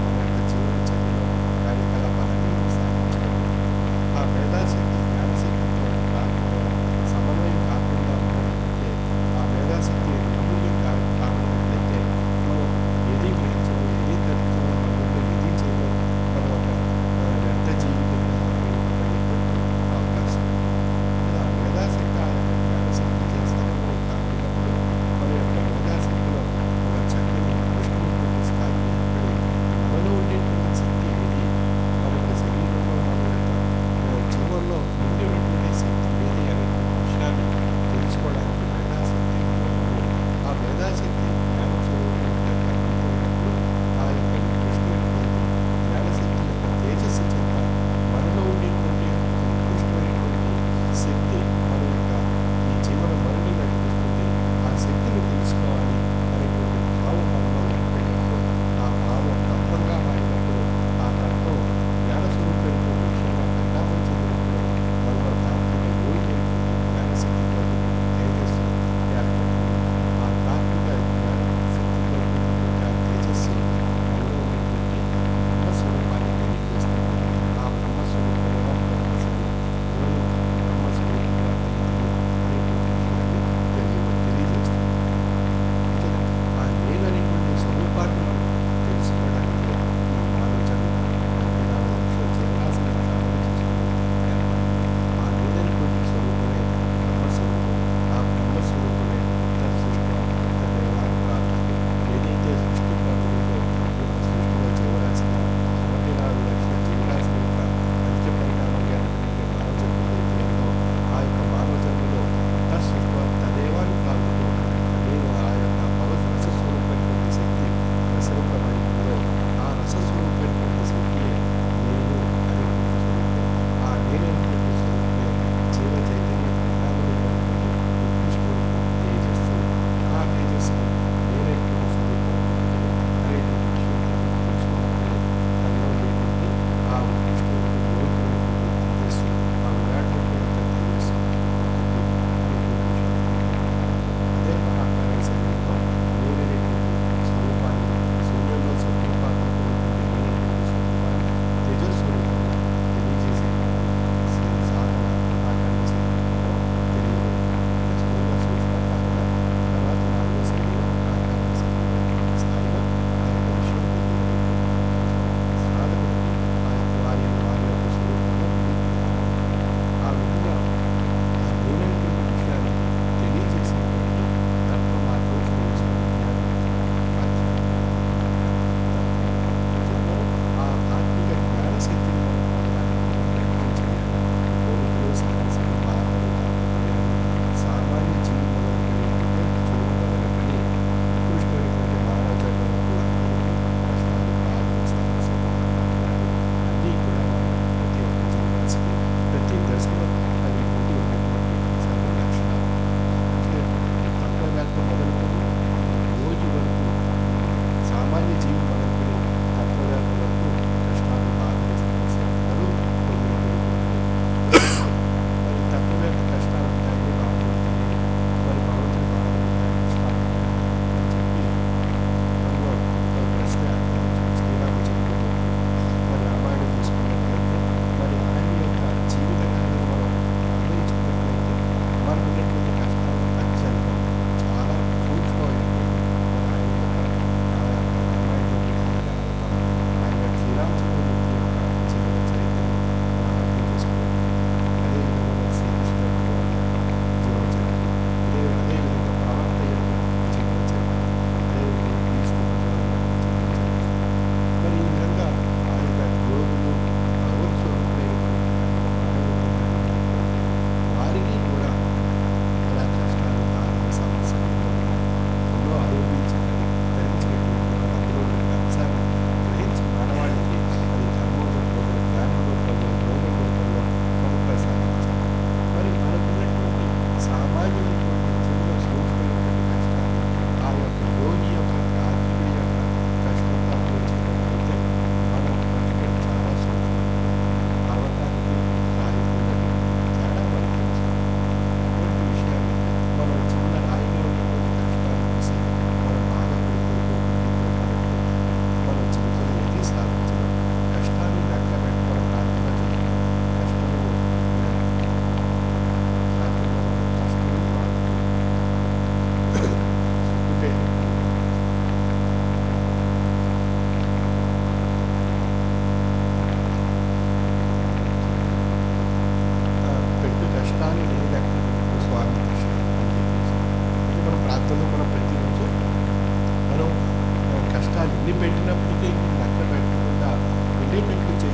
మన యొక్క జీవన చర్యలో కార్యకలాపాలన్నీ మనం సాధించగలుగుతాం. ఆ మేధాశక్తి జ్ఞానశక్తితో సమన్వయం కాకుండా ఉన్నట్లయితే ఆ మేధాశక్తి నిర్మూల్యం కాకపోయినట్లయితే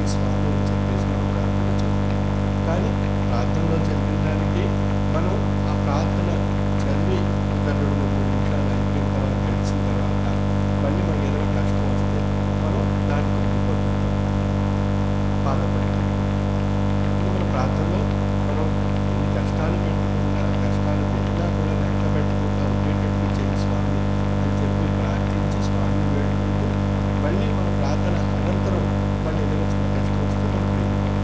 ఇది స్వామి అని చెప్పేసి మనం ప్రార్థన చేయాలి. కానీ ప్రార్థనలో చదివడానికి మనం ఆ ప్రార్థన చదివి ఒక 2-3 నిమిషాలు అయిపోయిన తర్వాత గడిచిన తర్వాత మళ్ళీ మనకి ఏదైనా కష్టం వస్తే మనం దానికి వెళ్ళిపోతుంటాం, బాధపడతాం. మన ప్రార్థనలో మనం ఎన్ని కష్టాలు పెట్టుకున్నా, కష్టాలు పెట్టినా కూడా లెక్క పెట్టుకుంటా ఉండేటట్టు చేయి స్వామి అని చెప్పి ప్రార్థించి స్వామిని వేడుకుంటూ మళ్ళీ మన ప్రార్థన అనంతరం మళ్ళీ ఏదైనా చిన్న కష్టం వస్తే మనం వెళ్ళిపోతాం.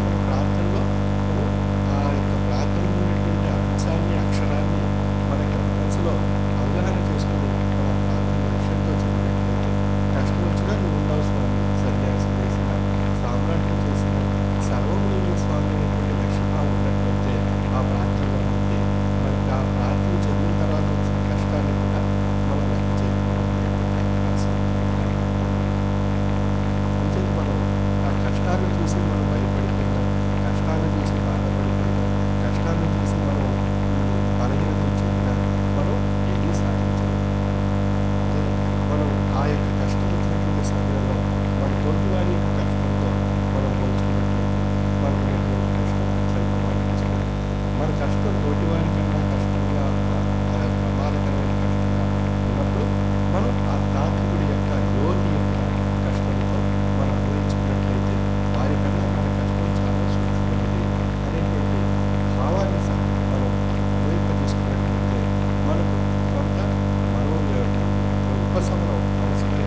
మన ప్రార్థనలో మనం ఆ యొక్క ప్రార్థనలో ఉన్నటువంటి అంశాన్ని, అక్షరాన్ని మనకి మనసులో అవగాహన చేసుకుని మన ప్రార్థన లక్ష్యంతో చదివినట్లయితే కష్టం వచ్చినా నువ్వు ఉన్నావు స్వామి, సన్యాసం చేసిన సామ్రాజ్యం చేసిన సర్వము నీవే స్వామి అనేటువంటి లక్ష్యభావం ఉన్నట్లయితే ఆ ప్రార్థనలో ఉంటే మనకి ఆ ప్రార్థన చదివిన తర్వాత వచ్చిన కష్టాన్ని కూడా మనం లెక్క చేయకుండా ఉండేటువంటి అవకాశం ఉంది. అంచేత మనం ఆ కష్టాన్ని చూసి మనం భయపడిపోయినా, కష్టాన్ని చూసి బాధపడిపోయినా, కష్టాన్ని చూసి మనం బలహీనత చెందినా మనం ఏమీ సాధించలేము. మనం ఆ యొక్క కష్టం వచ్చినటువంటి సమయంలో మన తోటి వారి యొక్క కష్టంతో మనం పోల్చుకున్నట్లయితే మనకు ఉన్నటువంటి కష్టం స్వల్పం అనిపించలేదు. మన కష్టం తోటి వారి కన్నా కష్టంగా, ప్రమాదకరమైన కష్టంగా ఉన్నప్పుడు మనం ఆ తాత్వికుడి యొక్క యోగి యొక్క కష్టంతో మనం అనుభవించుకున్నట్లయితే వారి కన్నా మన కష్టం చాలా సూక్ష్మమైనది అనేటువంటి భావాన్ని మనం అనుభవింపజేసుకున్నట్లయితే మనకు కొంత మనం ఉపశమనం మనసుకి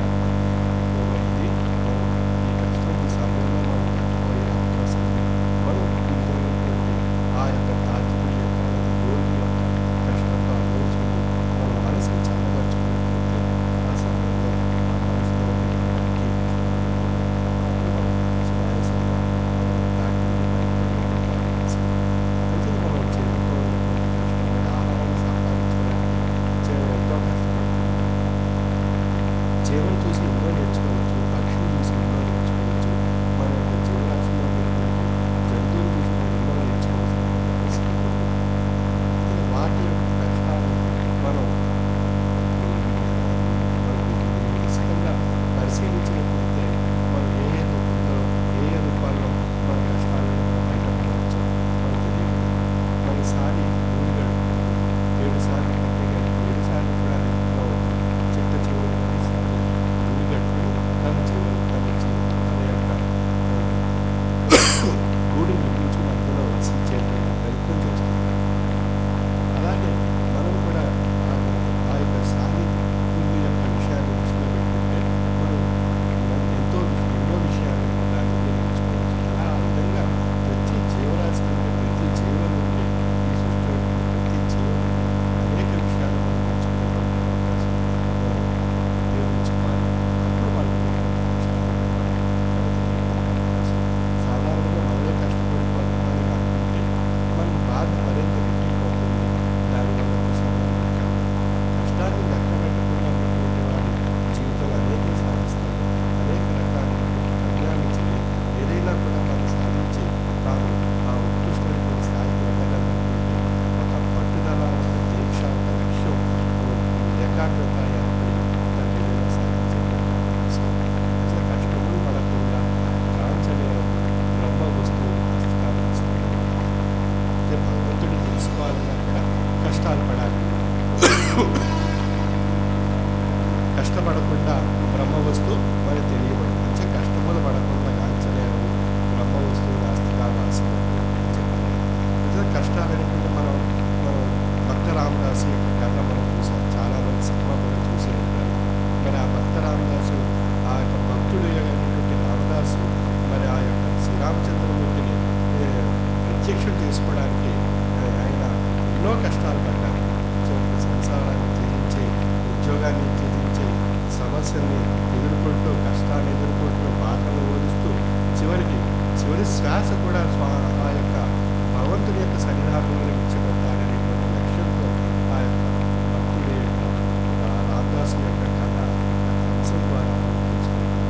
ఇది మనం ఈ కష్టం సమయంలో మనం పట్టుకోయే అవకాశం ఉంది. మనం ఉన్నటువంటి ఆ యొక్క తాత్వికుడి యొక్క యోగి యొక్క కష్టంతో అనుభవించుకుని మన మనసుని చల్లబరుచుకున్నట్లయితే ఆ సమయంలో ఆ మనసులో ఉన్నటువంటి మనం సునాయాసంగా దాటి నుండి బయటపడేటువంటి అవకాశం ఉంది. అయితే మనం చేతితో ఉన్నటువంటి కష్టమైన ఆహారాన్ని సంపాదించుకోవడానికి ఎంతో కష్టపడుతుంది. జీవం చూసి ఎన్నో నేర్చుకోవచ్చు, పక్షులు చూసి ఎన్నో నేర్చుకోవచ్చు, మన యొక్క జీవరాశిలో ఉన్నటువంటి జంతువులు చూసి ఎన్నో నేర్చుకోవాల్సిన పరిస్థితి ఉంది. వాటి యొక్క కష్టాలను మనం నిశ్చితంగా పరిశీలించినట్లయితే మనం ఏ రూపంలో, ఏ రూపాల్లో మన కష్టాలను మనం బయటపడవచ్చు మనకు తెలియదు. మనసారి 3 గడుపుతుంది, 7 సార్లు కట్టి గడిపి 7 సార్లు కూడా ఇంట్లో చిట్ట చివరి 10 సార్లు 3 గడుపుని తన యొక్క గూడు నిర్మించుకుని అందులో వసించేటువంటి ప్రయత్నం చేస్తుంటాం. అలాగే మనం కూడా ఆ యొక్క సాహిత్యం యొక్క విషయాన్ని దృష్టిలో పెట్టుకుంటే మనం ఎన్నో విషయాలు దాని నుండి నేర్చుకోవచ్చు. అలా ఆ విధంగా ప్రతి జీవరాశి నుండి, ప్రతి జీవం నుండి, ఈ సృష్టిలో ప్రతి జీవం నుండి అనేక విషయాలు మనం నేర్చుకునేటువంటి అవకాశం మనం ఉపయోగించుకోవాలి. అప్పుడు వాళ్ళు సాధారణంగా మనమే కష్టపడిపోతున్నామని అనుకుంటే మనం బాధ మరింత రెట్టిపోతుంది. దానివల్ల ఉపశమనం కలదు. కష్టాన్ని లెక్క పెట్టకుండా ఉన్నటువంటి వాడు జీవితంలో అనేకం సాధిస్తాడు. అనేక రకాలైనటువంటి గమ్యాన్ని చెంది ఏదైనా కూడా మనం సాధించి తాను ఆ ఉత్కృష్టమైనటువంటి స్థాయికి వెళ్ళగలిగినటువంటి ఒక పట్టుదల, ఒక దీక్ష, ఒక లక్ష్యం, ఏకాగ్రత ఏర్పడి తను ఏదైనా సాధించేటువంటి అవకాశం ఉంది. అసలు కష్టము పడకుండా కాంచనే బ్రహ్మ వస్తువుని హస్తకాలం తీసుకుంటాం. అంటే భగవంతుడిని తెలుసుకోవాలన్నా కూడా కష్టాలు పడాలి. కష్టపడకుండా బ్రహ్మ వస్తువు మనకి తెలియబడదు. అంటే కష్టములు పడకుండా కాంచలేరు బ్రహ్మ వస్తువు నాస్తికావాసి అని చెప్పారు. నిజంగా కష్టాలు అనుకుంటే మనం భక్త రామదాసు యొక్క కథ మనం చూసాం. చాలామంది సినిమా కూడా చూసే ఉంటారు. మరి ఆ భక్త రామదాసు, ఆ యొక్క భక్తుడు అయినటువంటి రామదాసు మరి ఆ యొక్క శ్రీరామచంద్రమూర్తిని ప్రత్యక్షం చేసుకోవడానికి ఆయన ఎన్నో కష్టాలు పడ్డారు. సంసారాన్ని త్యజించి, ఉద్యోగాన్ని త్యజించి, సమస్యల్ని ఎదుర్కొంటూ, కష్టాన్ని ఎదుర్కొంటూ, బాధలను ఓడిస్తూ చివరి శ్వాస కూడా ఆ యొక్క భగవంతుని యొక్క సన్నిధానంలో విడిచిపెట్టాలనేటువంటి లక్ష్యంతో ఆ యొక్క భక్తుడి యొక్క రామదాసు యొక్క కథ అంశం ద్వారా మనం తెలుసుకుంటాం.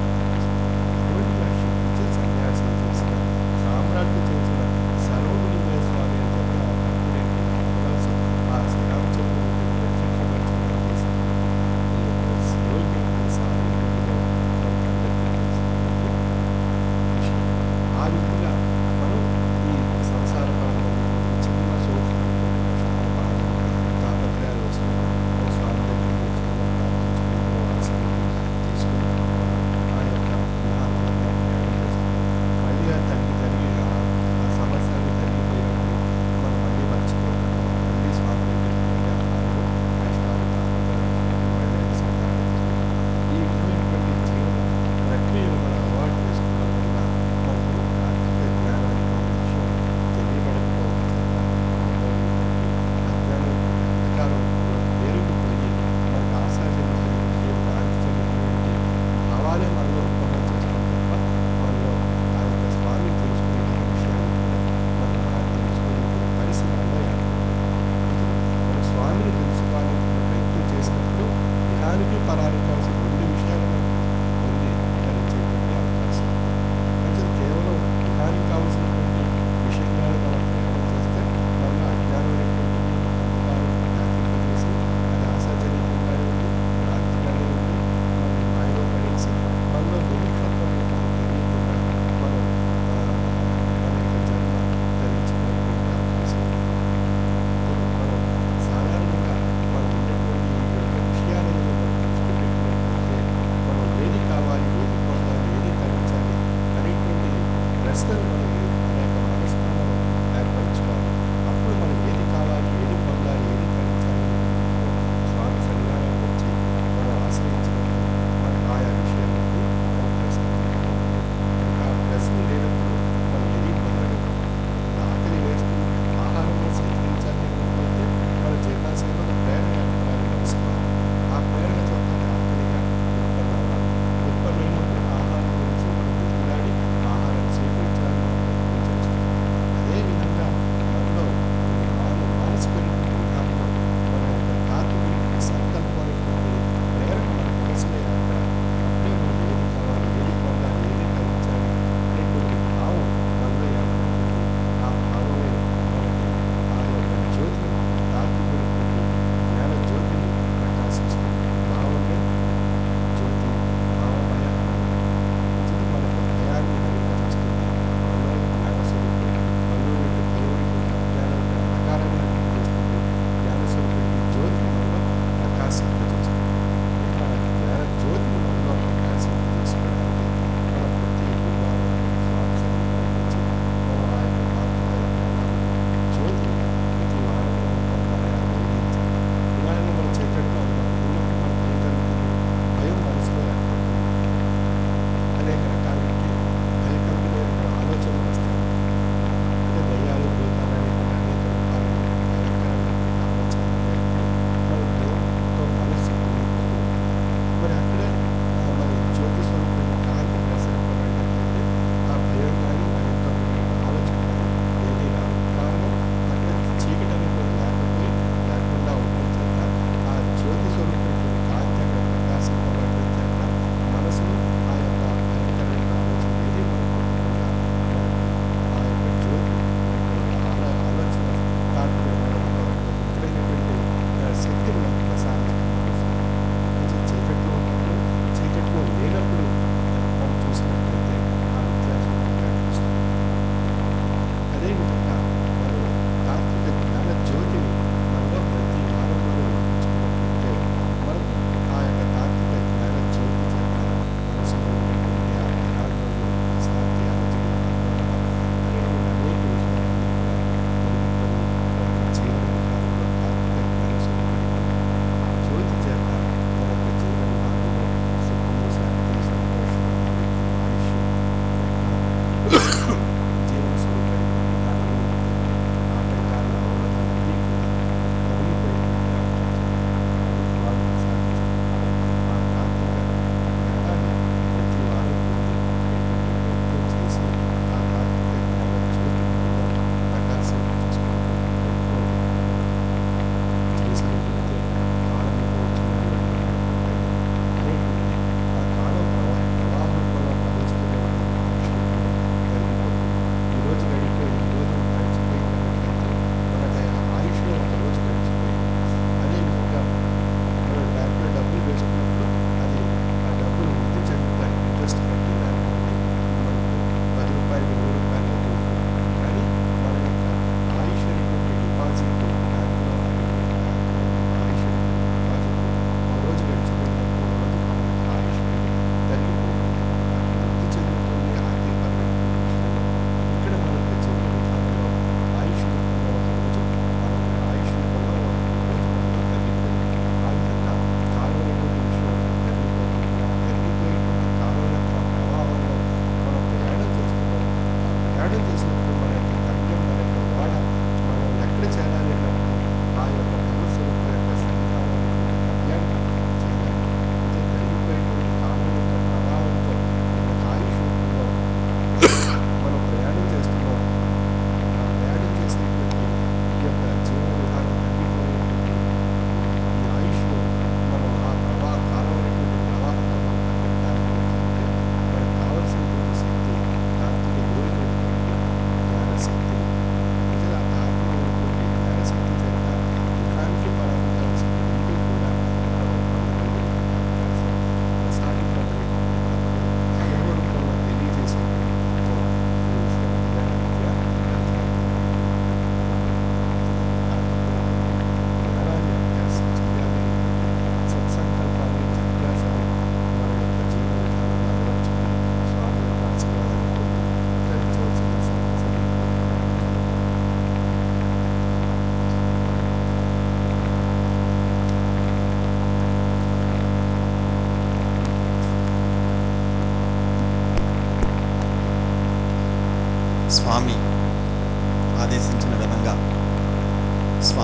అటువంటి లక్ష్యం నుంచి సన్యాసం చేసిన, సామ్రాజ్యం చేసిన సర్వముని స్వామి అని చెప్పి ఆ భక్తుడైన రామదాసు ఆ శ్రీరామచంద్రుడిని ప్రత్యక్షపరచడం చేసినటువంటి ఈ యొక్క యోగి సాధనలో మనకు అందరికీ తెలుసు.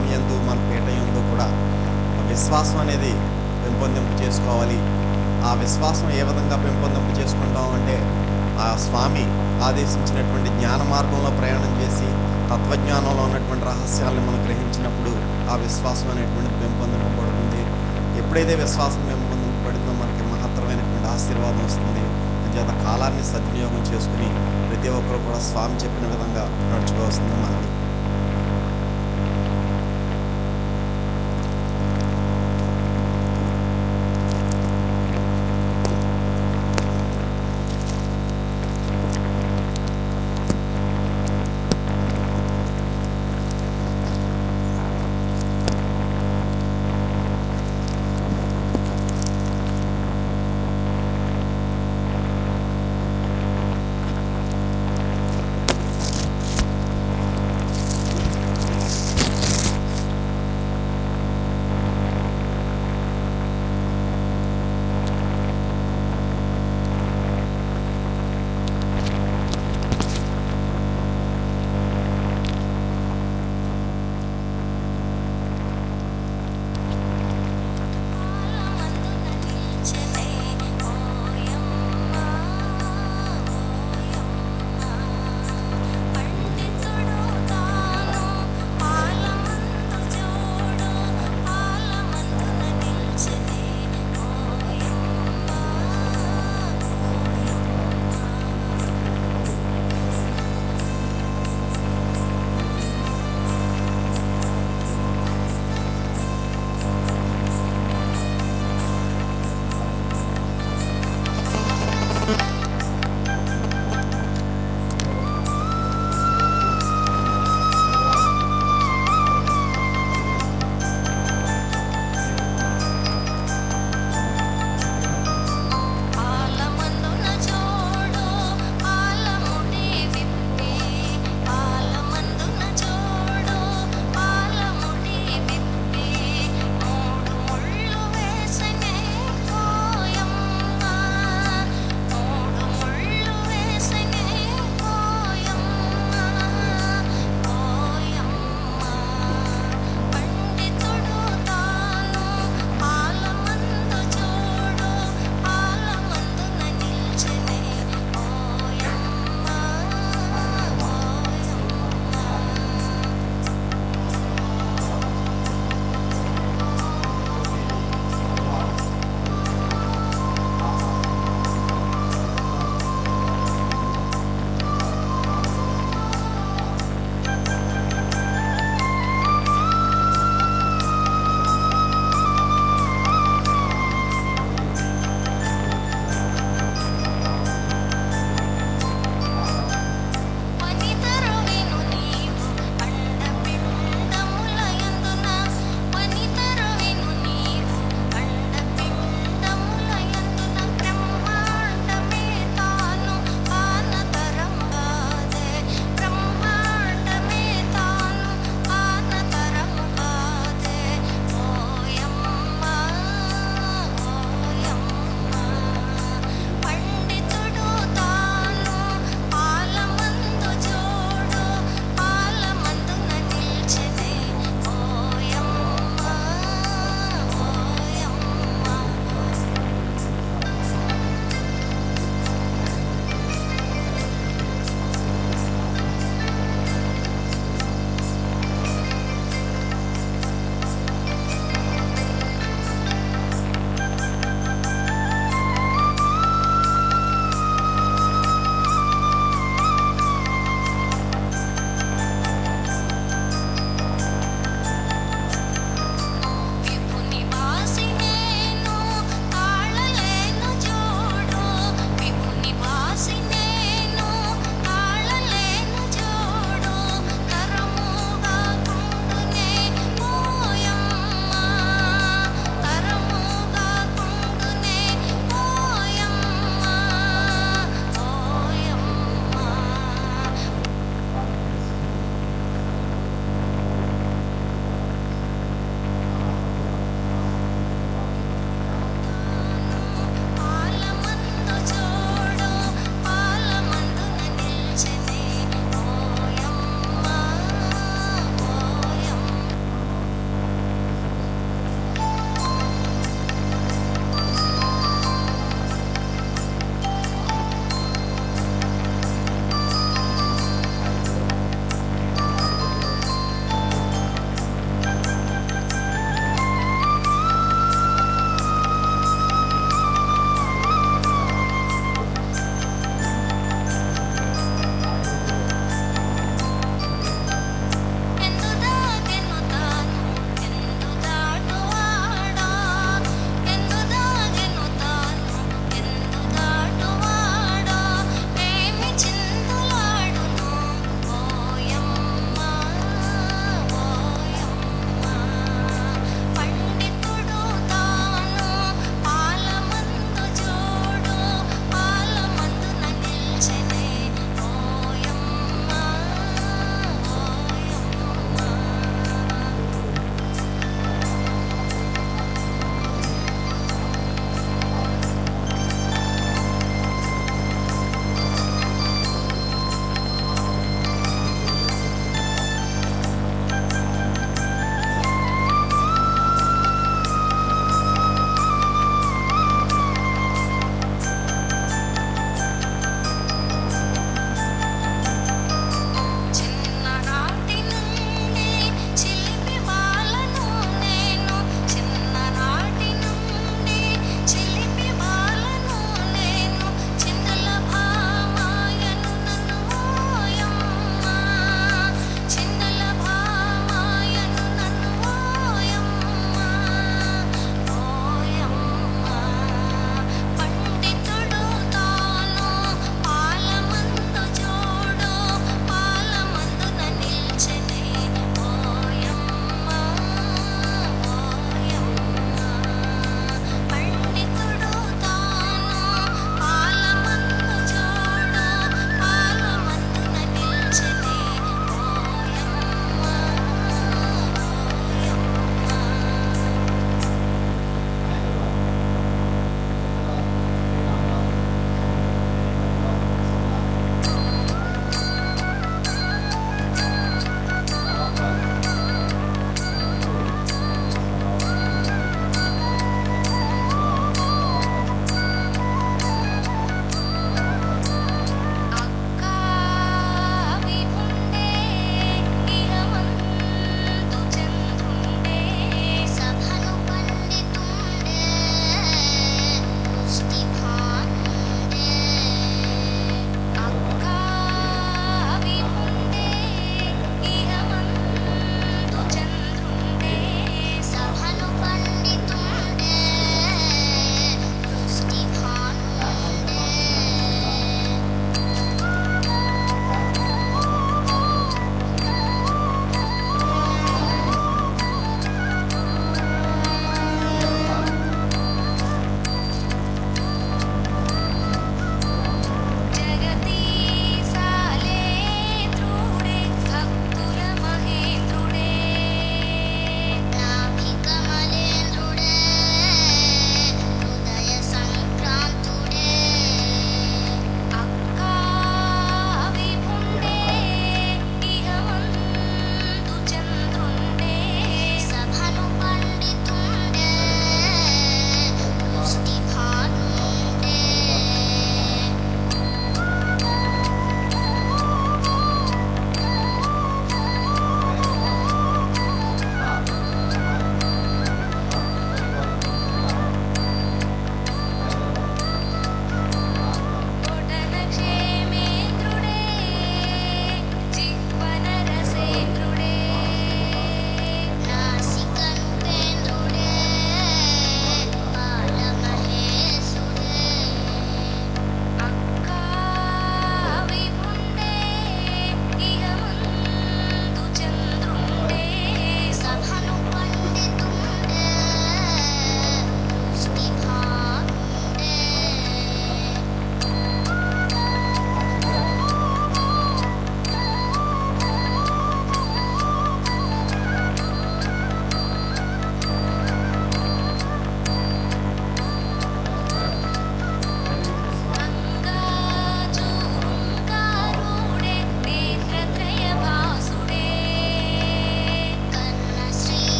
స్వామి యందు మన పీఠ యందు కూడా ఆ విశ్వాసం అనేది పెంపొందింపు చేసుకోవాలి. ఆ విశ్వాసం ఏ విధంగా పెంపొందింపు చేసుకుంటాం అంటే ఆ స్వామి ఆదేశించినటువంటి జ్ఞాన మార్గంలో ప్రయాణం చేసి తత్వజ్ఞానంలో ఉన్నటువంటి రహస్యాలను మనం గ్రహించినప్పుడు ఆ విశ్వాసం అనేటువంటిది పెంపొందింపబడుతుంది. ఎప్పుడైతే విశ్వాసం పెంపొందింపబడిందో మనకి మహత్తరమైనటువంటి ఆశీర్వాదం వస్తుంది. అంచేత కాలాన్ని సద్వినియోగం చేసుకుని ప్రతి ఒక్కరు కూడా స్వామి చెప్పిన విధంగా నడుచుకోవాల్సింది మనకి.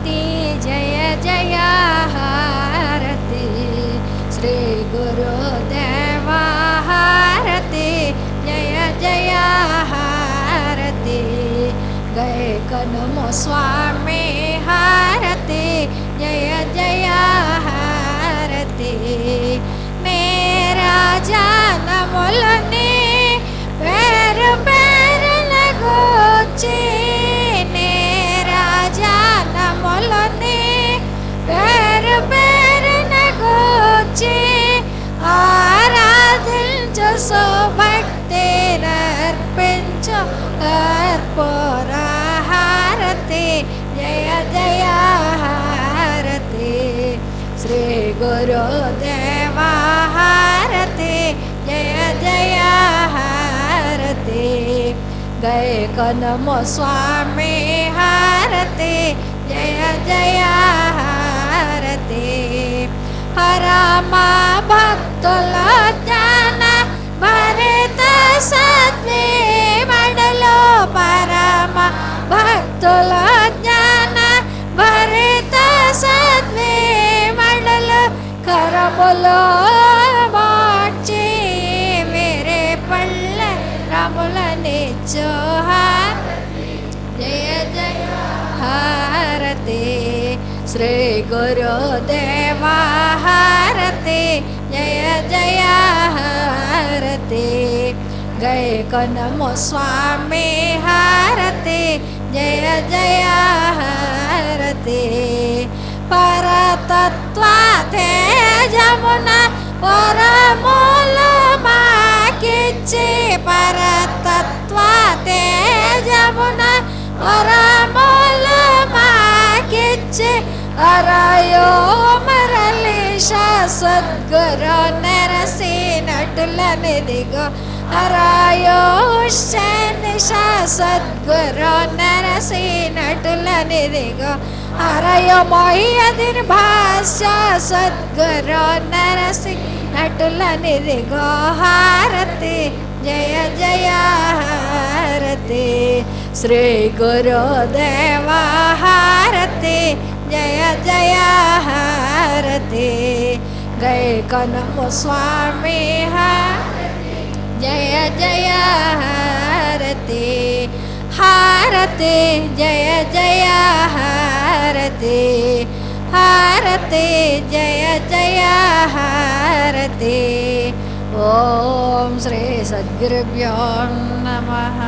హారతి జయ జయ హారతి శ్రీ గురుదేవ హారతి జయ జయ హారతి గయ కనుము స్వామి హారతి జయ జయ హారతి నేరా జానములని పేరు పేరున గూర్చి నేరా జానములని పేరు పేరున గూర్చి ఆరాధించు సుభక్తి నర్పించు కర్పూర హారతి జయ జయ హారతి శ్రీ గురుదేవ హారతి జయ జయ హారతి గయ కనము స్వామి హారతి జయ జయ హారతి పరమ భక్తుల జ్ఞాన భరిత సత్వే మడలో పరమ భక్తుల జ్ఞాన భరిత సత్వే మడలో కరములో మార్చి వేరే పళ్ళ రముల నిచ్చు జయ జయ హారతి శ్రీ గురుదేవ హారతి జయ జయ హారతి గయ కనము స్వామి హారతి జయ జయ హారతి పరతత్వ తేజమున పరములు మాకిచ్చి పరతత్వ తేజమున పరములు మాకిచ్చి అరయో మరలీష సద్గురు నరసి నటులనిదిగో అరయో శనిష సద్గురు నరసి నటులనిదిగో అరయో మొయ్యదిన్ భాష్య సద్గురు నరసి నటులనిదిగో హారతి జయ జయ హారతి శ్రీ గురుదేవ హారతి జయ జయ హారతి గయ కనము స్వామి జయ జయ హారతి హారతి జయ జయ హారతి హారతి జయ జయ హారతి ఓం శ్రీ సద్గురుభ్యో నమః.